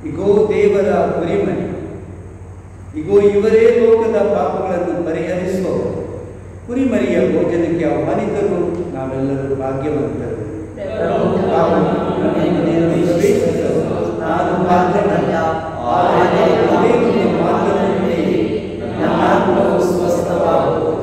ಇಗೋ ದೇವರ ಕುರಿಮರಿ, ಇಗೋ ಇವರೇ ಲೋಕದ ಪಾಪಗಳನ್ನು ಪರಿಹರಿಸುವವರು. ಕುರಿಮರಿಯ ಭೋಜನಕ್ಕೆ ಆಹ್ವಾನಿತರು ನಾವೆಲ್ಲರೂ ಭಾಗ್ಯವಂತರು. ನಾನು ಪಾತ್ರನಲ್ಲ, ನನ್ನ ಆತ್ಮವು ಸ್ವಸ್ಥವಾಗುವುದು.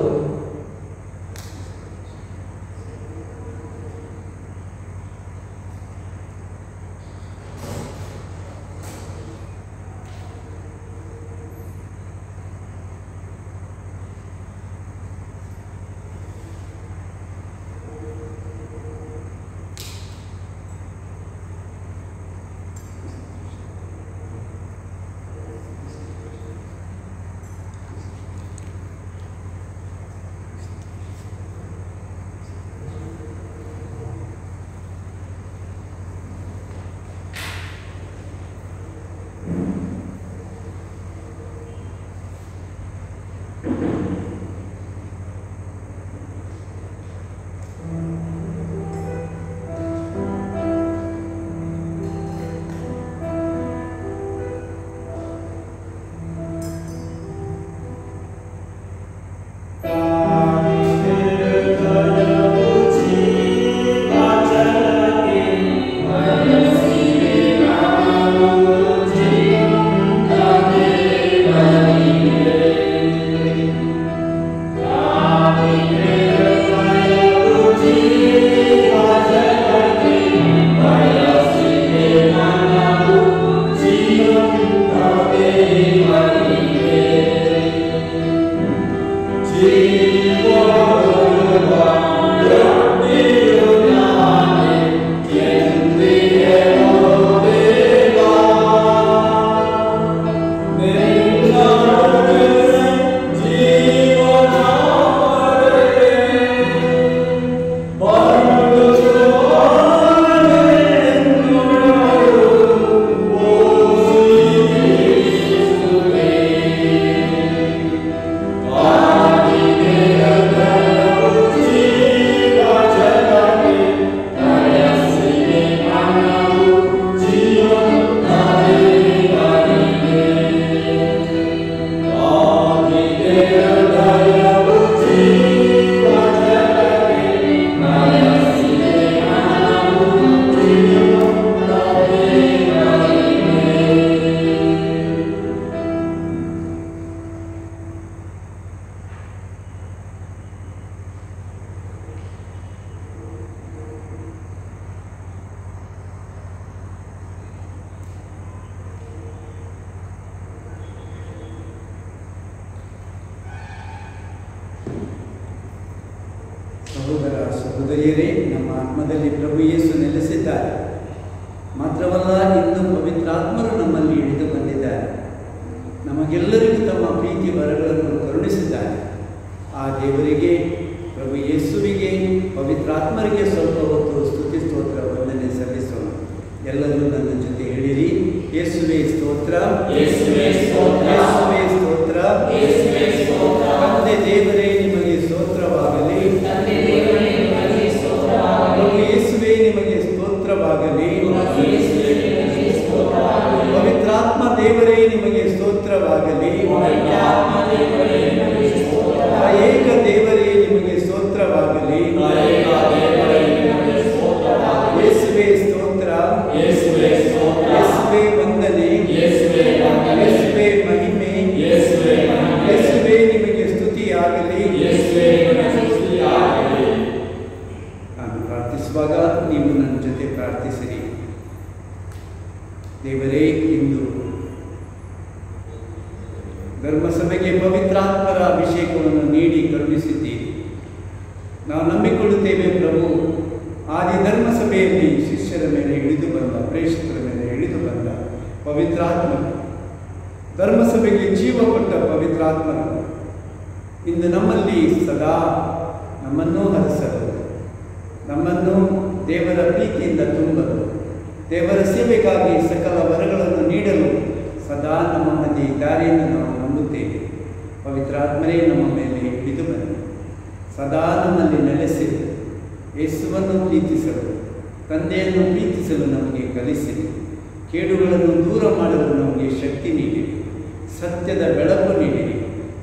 ಸಹೋದರ ಸಹೋದರಿಯರೇ, ನಮ್ಮ ಆತ್ಮದಲ್ಲಿ ಪ್ರಭು ಯೇಸು ನೆಲೆಸಿದ್ದಾರೆ. ಮಾತ್ರವಲ್ಲ, ಇಂದು ಪವಿತ್ರಾತ್ಮರು ನಮ್ಮಲ್ಲಿ ಇಳಿದು ಬಂದಿದ್ದಾರೆ. ನಮಗೆಲ್ಲರಿಗೂ ತಮ್ಮ ಪ್ರೀತಿ ವರಗಳನ್ನು ಕರುಣಿಸಿದ್ದಾರೆ. ಆ ದೇವರಿಗೆ, ಪ್ರಭು ಯೇಸುವಿಗೆ, ಪವಿತ್ರಾತ್ಮರಿಗೆ ಸ್ವಲ್ಪ ಹೊತ್ತು ಸ್ತುತಿ ಸ್ತೋತ್ರ ವಂದನೆ ಸಲ್ಲಿಸೋಣ. ಎಲ್ಲರೂ ನನ್ನ ಜೊತೆ ಹೇಳಿರಿ: ಯೇಸುವೇ ಸ್ತೋತ್ರ, ಯೇಸುವೇ ಸ್ತೋತ್ರ, ಯೇಸುವೇ ಸ್ತೋತ್ರ, ಯೇಸುವೇ ಸ್ತೋತ್ರ. ತಂದೆ ದೇವರೇ ನಿಮಗೆ ಸ್ತೋತ್ರವಾಗಲಿ, ತಂದೆ ದೇವರೇ ನಿಮಗೆ ಸ್ತೋತ್ರವಾಗಲಿ. ಪ್ರಭು ಯೇಸುವೇ ನಿಮಗೆ ಸ್ತೋತ್ರವಾಗಲಿ, ಪವಿತ್ರಾತ್ಮ ದೇವರೇ ನಿಮಗೆ ಸ್ತೋತ್ರವಾಗಲಿ, ಏಕ ದೇವರೇ ನಿಮಗೆ ಸ್ತೋತ್ರವಾಗಲಿ. ಯೇಸುವೇ ಸ್ತೋತ್ರ, ಯೇಸುವೇ ವಂದನೆ, ಯೇಸುವೇ ಮಹಿಮೆ, ಯೇಸುವೇ ನಿಮಗೆ ಸ್ತುತಿಯಾಗಲಿ. ನಾನು ಪ್ರಾರ್ಥಿಸುವಾಗ ನೀವು ನನ್ನ ಜೊತೆ ಪ್ರಾರ್ಥಿಸಿರಿ. ದೇವರೇ, ಇಂದು ಧರ್ಮಸಭೆಗೆ ಪವಿತ್ರಾತ್ಮರ ಅಭಿಷೇಕವನ್ನು ನೀಡಿ ಕರುಣಿಸಿದ್ದೀರಿ. ನಾವು ನಂಬಿಕೊಳ್ಳುತ್ತೇವೆ ಪ್ರಭು, ಆದಿ ಧರ್ಮಸಭೆಯಲ್ಲಿ ಶಿಷ್ಯರ ಮೇಲೆ ಇಳಿದು ಬಂದ, ಪ್ರೇಷಕರ ಮೇಲೆ ಇಳಿದು ಬಂದ ಪವಿತ್ರಾತ್ಮರು, ಧರ್ಮಸಭೆಗೆ ಜೀವ ಕೊಟ್ಟ ಪವಿತ್ರಾತ್ಮರು ಇಂದು ನಮ್ಮಲ್ಲಿ ಸದಾ ನಮ್ಮನ್ನೂ ಹರಿಸಲು, ನಮ್ಮನ್ನು ದೇವರ ಪ್ರೀತಿಯಿಂದ ತುಂಬಲು, ದೇವರ ಸೇವೆಗಾಗಿ ಸಕಲ ವರಗಳನ್ನು ನೀಡಲು ಸದಾ ನಮ್ಮ ಮಧ್ಯೆ ಇದ್ದಾರೆ ಎಂದು ನಾವು ನಂಬುತ್ತೇವೆ. ಪವಿತ್ರಾತ್ಮರೇ ನಮ್ಮ ಮೇಲೆ ಇಳಿದು ಬನ್ನಿ, ಸದಾ ನಮ್ಮಲ್ಲಿ ನೆಲೆಸಿರಿ. ಯೇಸುವನ್ನು ಪ್ರೀತಿಸಲು, ತಂದೆಯನ್ನು ಪ್ರೀತಿಸಲು ನಮಗೆ ಕಲಿಸಿರಿ. ಕೇಡುಗಳನ್ನು ದೂರ ಮಾಡಲು ನಮಗೆ ಶಕ್ತಿ ನೀಡಿರಿ. ಸತ್ಯದ ಬೆಳಕು ನೀಡಿರಿ.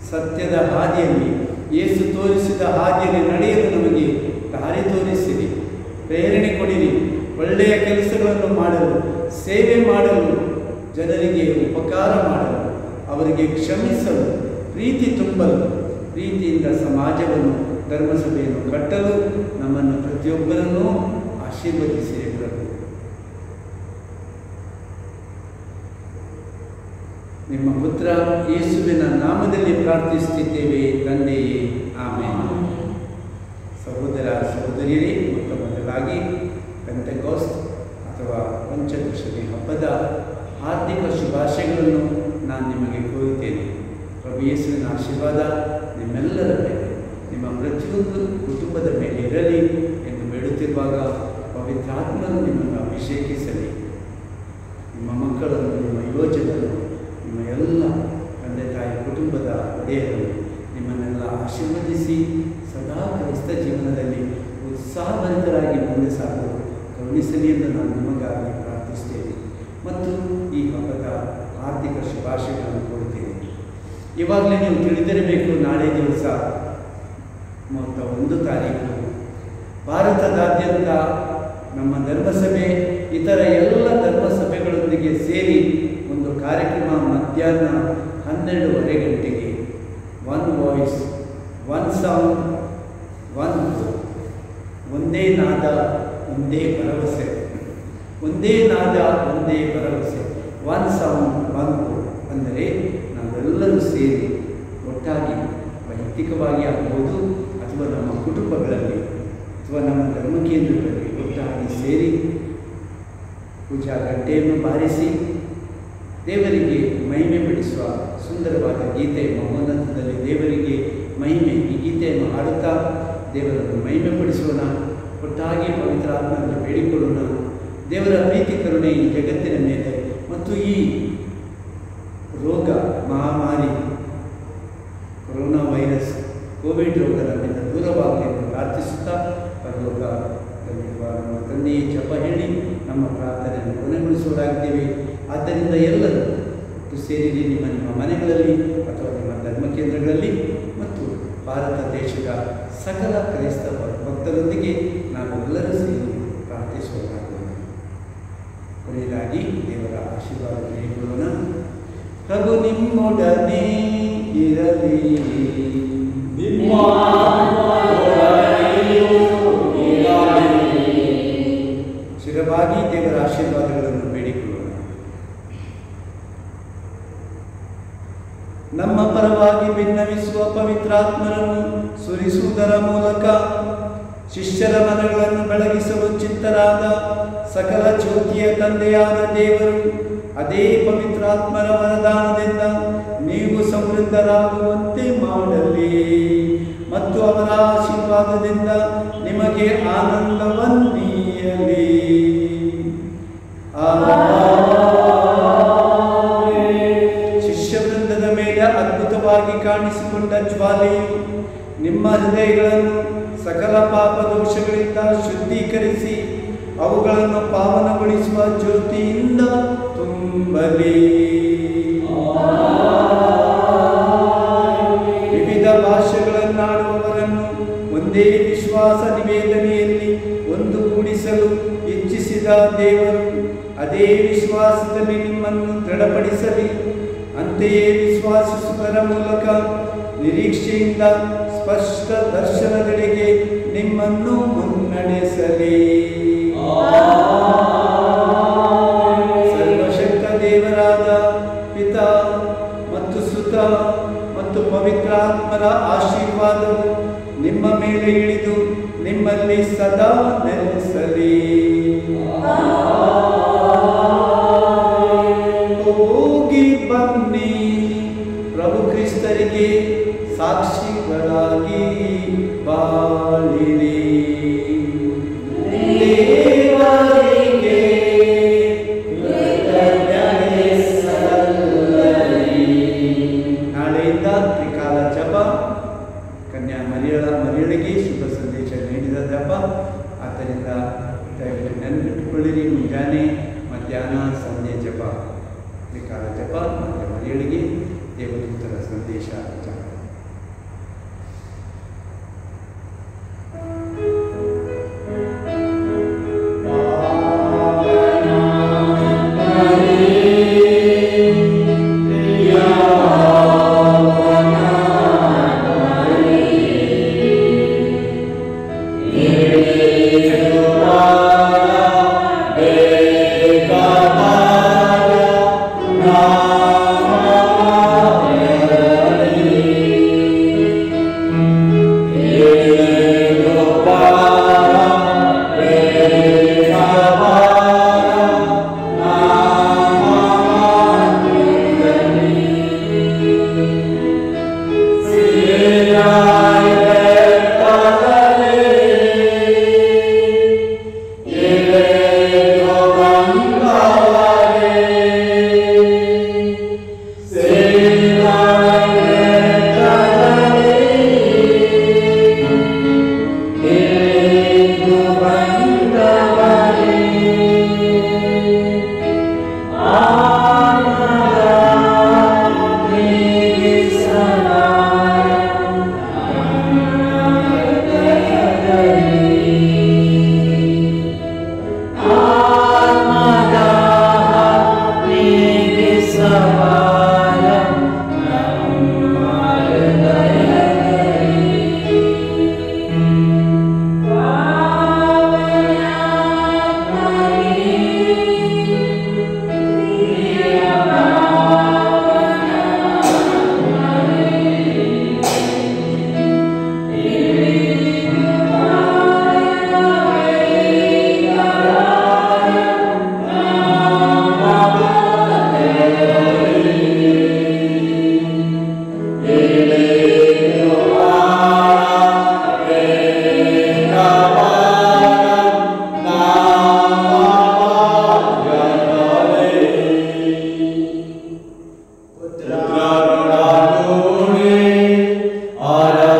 ಸತ್ಯದ ಹಾದಿಯಲ್ಲಿ, ಯೇಸು ತೋರಿಸಿದ ಹಾದಿಯಲ್ಲಿ ನಡೆಯಲು ನಮಗೆ ದಾರಿ ತೋರಿಸಿರಿ. ಪ್ರೇರಣೆ ಕೊಡಿರಿ. ಒಳ್ಳೆಯ ಕೆಲಸಗಳನ್ನು ಮಾಡಲು, ಸೇವೆ ಮಾಡಲು, ಜನರಿಗೆ ಉಪಕಾರ ಮಾಡಲು, ಅವರಿಗೆ ಕ್ಷಮಿಸಲು, ಪ್ರೀತಿ ತುಂಬಲು, ಪ್ರೀತಿಯಿಂದ ಸಮಾಜವನ್ನು, ಧರ್ಮಸಭೆಯನ್ನು ಕಟ್ಟಲು ನಮ್ಮನ್ನು ಪ್ರತಿಯೊಬ್ಬರನ್ನೂ ಆಶೀರ್ವದಿಸಿರಿ ಪ್ರಭು. ನಿಮ್ಮ ಪುತ್ರ ಯೇಸುವಿನ ನಾಮದಲ್ಲಿ ಪ್ರಾರ್ಥಿಸುತ್ತಿದ್ದೇವೆ ತಂದೆಯೇ, ಆಮೆನ್. ಸಹೋದರ ಸಹೋದರಿಯರೇ, ಮೊಟ್ಟ ಮೊದಲಾಗಿ ಪೆಂಟೆಕೋಸ್ಟ್ ಅಥವಾ ಪಂಚದಶಮಿ ಹಬ್ಬದ ಹಾರ್ದಿಕ ಶುಭಾಶಯಗಳನ್ನು ನಾನು ನಿಮಗೆ ಕೋರುತ್ತೇನೆ. ಪ್ರಭು ಯೇಸುವಿನ ಆಶೀರ್ವಾದ ನಿಮ್ಮೆಲ್ಲರ ಮೇಲೆ, ನಿಮ್ಮ ಪ್ರತಿಯೊಂದು ಕುಟುಂಬದ ಮೇಲೆ ಇರಲಿ ಎಂದು ಬೇಡುತ್ತಿರುವಾಗ ಪವಿತ್ರಾತ್ಮನು ನಿಮ್ಮನ್ನು ಅಭಿಷೇಕಿಸಲಿ. ನಿಮ್ಮ ಮಕ್ಕಳನ್ನು, ನಿಮ್ಮ ಯುವಜನರು, ನಿಮ್ಮ ಎಲ್ಲ ತಂದೆ ತಾಯಿ ಕುಟುಂಬದ ಒಡೆಯರು ನಿಮ್ಮನ್ನೆಲ್ಲ ಆಶೀರ್ವದಿಸಿ ಸದಾ ಕ್ರೈಸ್ತ ಜೀವನದಲ್ಲಿ ಉತ್ಸಾಹಭರಿತರಾಗಿ ಮುಂದೆ ಸಾಗಲು ಕರುಣಿಸಲಿ ಎಂದು ನಾನು ನಿಮಗಾಗಿ ಪ್ರಾರ್ಥಿಸುತ್ತೇನೆ ಮತ್ತು ಈ ಹಬ್ಬದ ಆರ್ಥಿಕ ಶುಭಾಶಯಗಳನ್ನು ಕೋರುತ್ತೇನೆ. ಇವಾಗಲೇ ನೀವು ತಿಳಿದಿರಬೇಕು, ನಾಳೆ ದಿವಸ 31 ತಾರೀಕು ಭಾರತದಾದ್ಯಂತ ನಮ್ಮ ಧರ್ಮಸಭೆ ಇತರ ಎಲ್ಲ ಧರ್ಮಸಭೆಗಳೊಂದಿಗೆ ಸೇರಿ ಒಂದು ಕಾರ್ಯಕ್ರಮ ಮಧ್ಯಾಹ್ನ 12:30 ಗಂಟೆಗೆ, 1 ವಾಯ್ಸ್ 1 ಸೌಂಡ್ 1 ಒಂದೇ ನಾದ ಒಂದೇ ಭರವಸೆ, ಒಂದೇ ನಾದ ಒಂದೇ ಭರವಸೆ, 1 ಸೌಂಡ್ 1 ಅಂದರೆ ನಾವೆಲ್ಲರೂ ಸೇರಿ ಒಟ್ಟಾಗಿ ವೈಯಕ್ತಿಕವಾಗಿ ಆಗ್ಬೋದು ಅಥವಾ ನಮ್ಮ ಕುಟುಂಬಗಳಲ್ಲಿ ಅಥವಾ ನಮ್ಮ ಧರ್ಮ ಕೇಂದ್ರಗಳಲ್ಲಿ ಒಟ್ಟಾಗಿ ಸೇರಿ ಪೂಜಾ ಗಂಟೆಯನ್ನು ಬಾರಿಸಿ ದೇವರಿಗೆ ಮಹಿಮೆ ಪಡಿಸುವ ಸುಂದರವಾದ ಗೀತೆ, ಮಹೋನ್ನತದಲ್ಲಿ ದೇವರಿಗೆ ಮಹಿಮೆ, ಈ ಗೀತೆಯನ್ನು ಹಾಡುತ್ತಾ ದೇವರನ್ನು ಮಹಿಮೆ ಪಡಿಸೋಣ. ಒಟ್ಟಾಗಿ ಪವಿತ್ರಾತ್ಮನಲ್ಲಿ ಬೇಡಿಕೊಳ್ಳೋಣ. ದೇವರ ಪ್ರೀತಿ ಕರುಣೆ ಈ ಜಗತ್ತಿನ ಮೇಲೆ ಮತ್ತು ಈ ರೋಗ ಮಹಾಮಾರಿ ಕೊರೋನಾ ವೈರಸ್ ಕೋವಿಡ್ ರೋಗ ನಮ್ಮಿಂದ ದೂರವಾಗಲಿ ಎಂದು ಪ್ರಾರ್ಥಿಸುತ್ತಾ ಪರಲೋಕದಲ್ಲಿರುವ ನಮ್ಮ ತಂದೆಯೇ ಜಪ ಹೇಳಿ ನಮ್ಮ ಪ್ರಾರ್ಥನೆಯನ್ನು ಕೊನೆಗೊಳಿಸುವರಾಗಿದ್ದೇವೆ. ಆದ್ದರಿಂದ ಎಲ್ಲರೂ ಸೇರಿರಿ, ನಿಮ್ಮ ನಿಮ್ಮ ಮನೆಗಳಲ್ಲಿ ಅಥವಾ ನಿಮ್ಮ ಧರ್ಮ ಕೇಂದ್ರಗಳಲ್ಲಿ ಮತ್ತು ಭಾರತ ದೇಶದ ಸಕಲ ಕ್ರೈಸ್ತ ಭಕ್ತರೊಂದಿಗೆ ನಾವೆಲ್ಲರೂ ಸೇರಿ ಪ್ರಾರ್ಥಿಸುವರಾಗೋಣ. ಕೊನೆಯದಾಗಿ ದೇವರ ಆಶೀರ್ವಾದ ಬೇಡಿಕೊಳ್ಳೋಣ. ಪ್ರಭು ನಿಮ್ಮೊಡನೆ ಇರಲಿ, ಶಿರವಾಗಿ ದೇವರ ಆಶೀರ್ವಾದಗಳನ್ನು ಬೇಡಿಕೊಳ್ಳೋಣ. ನಮ್ಮ ಪರವಾಗಿ ಭಿನ್ನವಿಸುವ ಪವಿತ್ರಾತ್ಮರನ್ನು ಸುರಿಸುವುದರ ಮೂಲಕ ಶಿಷ್ಯರ ಮನಗಳನ್ನು ಬೆಳಗಿಸಲು ಚಿತ್ತರಾದ ಸಕಲ ಜ್ಯೋತಿಯ ತಂದೆಯಾದ ದೇವರು ಅದೇ ಪವಿತ್ರಾತ್ಮರ ವರದಾನದಿಂದ ನೀವು ಸಮೃದ್ಧರಾಗುವಂತೆ ಮಾಡಲಿ ಮತ್ತು ಅವರ ಆಶೀರ್ವಾದದಿಂದ ನಿಮಗೆ ಆನಂದವನ್ನೀಯಲಿ. ಶಿಷ್ಯವೃಂದದ ಮೇಲೆ ಅದ್ಭುತವಾಗಿ ಕಾಣಿಸಿಕೊಂಡ ಜ್ವಾಲೆಯು ನಿಮ್ಮ ಹೃದಯಗಳನ್ನು ಸಕಲ ಪಾಪ ದೋಷಗಳಿಂದ ಶುದ್ಧೀಕರಿಸಿ ಅವುಗಳನ್ನು ಪಾವನಗೊಳಿಸುವ ಜ್ಯೋತಿಯಿಂದ ತುಂಬಲಿ. ವಿವಿಧ ಭಾಷೆಗಳನ್ನಾಡುವವರನ್ನು ಒಂದೇ ವಿಶ್ವಾಸ ನಿವೇದನೆಯಲ್ಲಿ ಒಂದುಗೂಡಿಸಲು ಇಚ್ಛಿಸಿದ ದೇವರು ಅದೇ ವಿಶ್ವಾಸದಲ್ಲಿ ನಿಮ್ಮನ್ನು ದೃಢಪಡಿಸಲಿ. ಅಂತೆಯೇ ವಿಶ್ವಾಸಿಸುವುದರ ಮೂಲಕ ನಿರೀಕ್ಷೆಯಿಂದ ಸ್ಪಷ್ಟ ದರ್ಶನದೆಡೆಗೆ ನಿಮ್ಮನ್ನು ಮುನ್ನಡೆಸಲಿ. ಸರ್ವಶಕ್ತ ದೇವರಾದ ಪಿತಾ ಮತ್ತು ಸುತ ಮತ್ತು ಪವಿತ್ರಾತ್ಮರ ಆಶೀರ್ವಾದವು ನಿಮ್ಮ ಮೇಲೆ ಇಳಿದು ನಿಮ್ಮಲ್ಲಿ ಸದಾ ನೆಲೆಸಲಿ. ಹೋಗಿ ಬನ್ನಿ, ಪ್ರಭು ಕ್ರಿಸ್ತರಿಗೆ ಸಾಕ್ಷಿಗಳಾಗಿ ಬಾಳಿರಿ. ದೇವರಿಗೆ ಕೃತಜ್ಞತೆ ಸಲ್ಲಲಿ. ನಾಳೆಯಿಂದ ತ್ರಿಕಾಲ ಜಪ, ಕನ್ಯಾ ಮರಿಯಳಿಗೆ ಶುಭ ಸಂದೇಶ ನೀಡಿದ ಜಪ. ಆದ್ದರಿಂದ ದಯವಿಟ್ಟು ನೆನಪಿಟ್ಟುಕೊಳ್ಳಿರಿ. ಮುಂಜಾನೆ, ಮಧ್ಯಾಹ್ನ, ಸಂಜೆ ಜಪ, ತ್ರಿಕಾಲ ಜಪ, ಮತ್ತು ಮರಿಯಳಿಗೆ ದೇವದೂತರ ಸಂದೇಶ ಜಪ.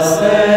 Putra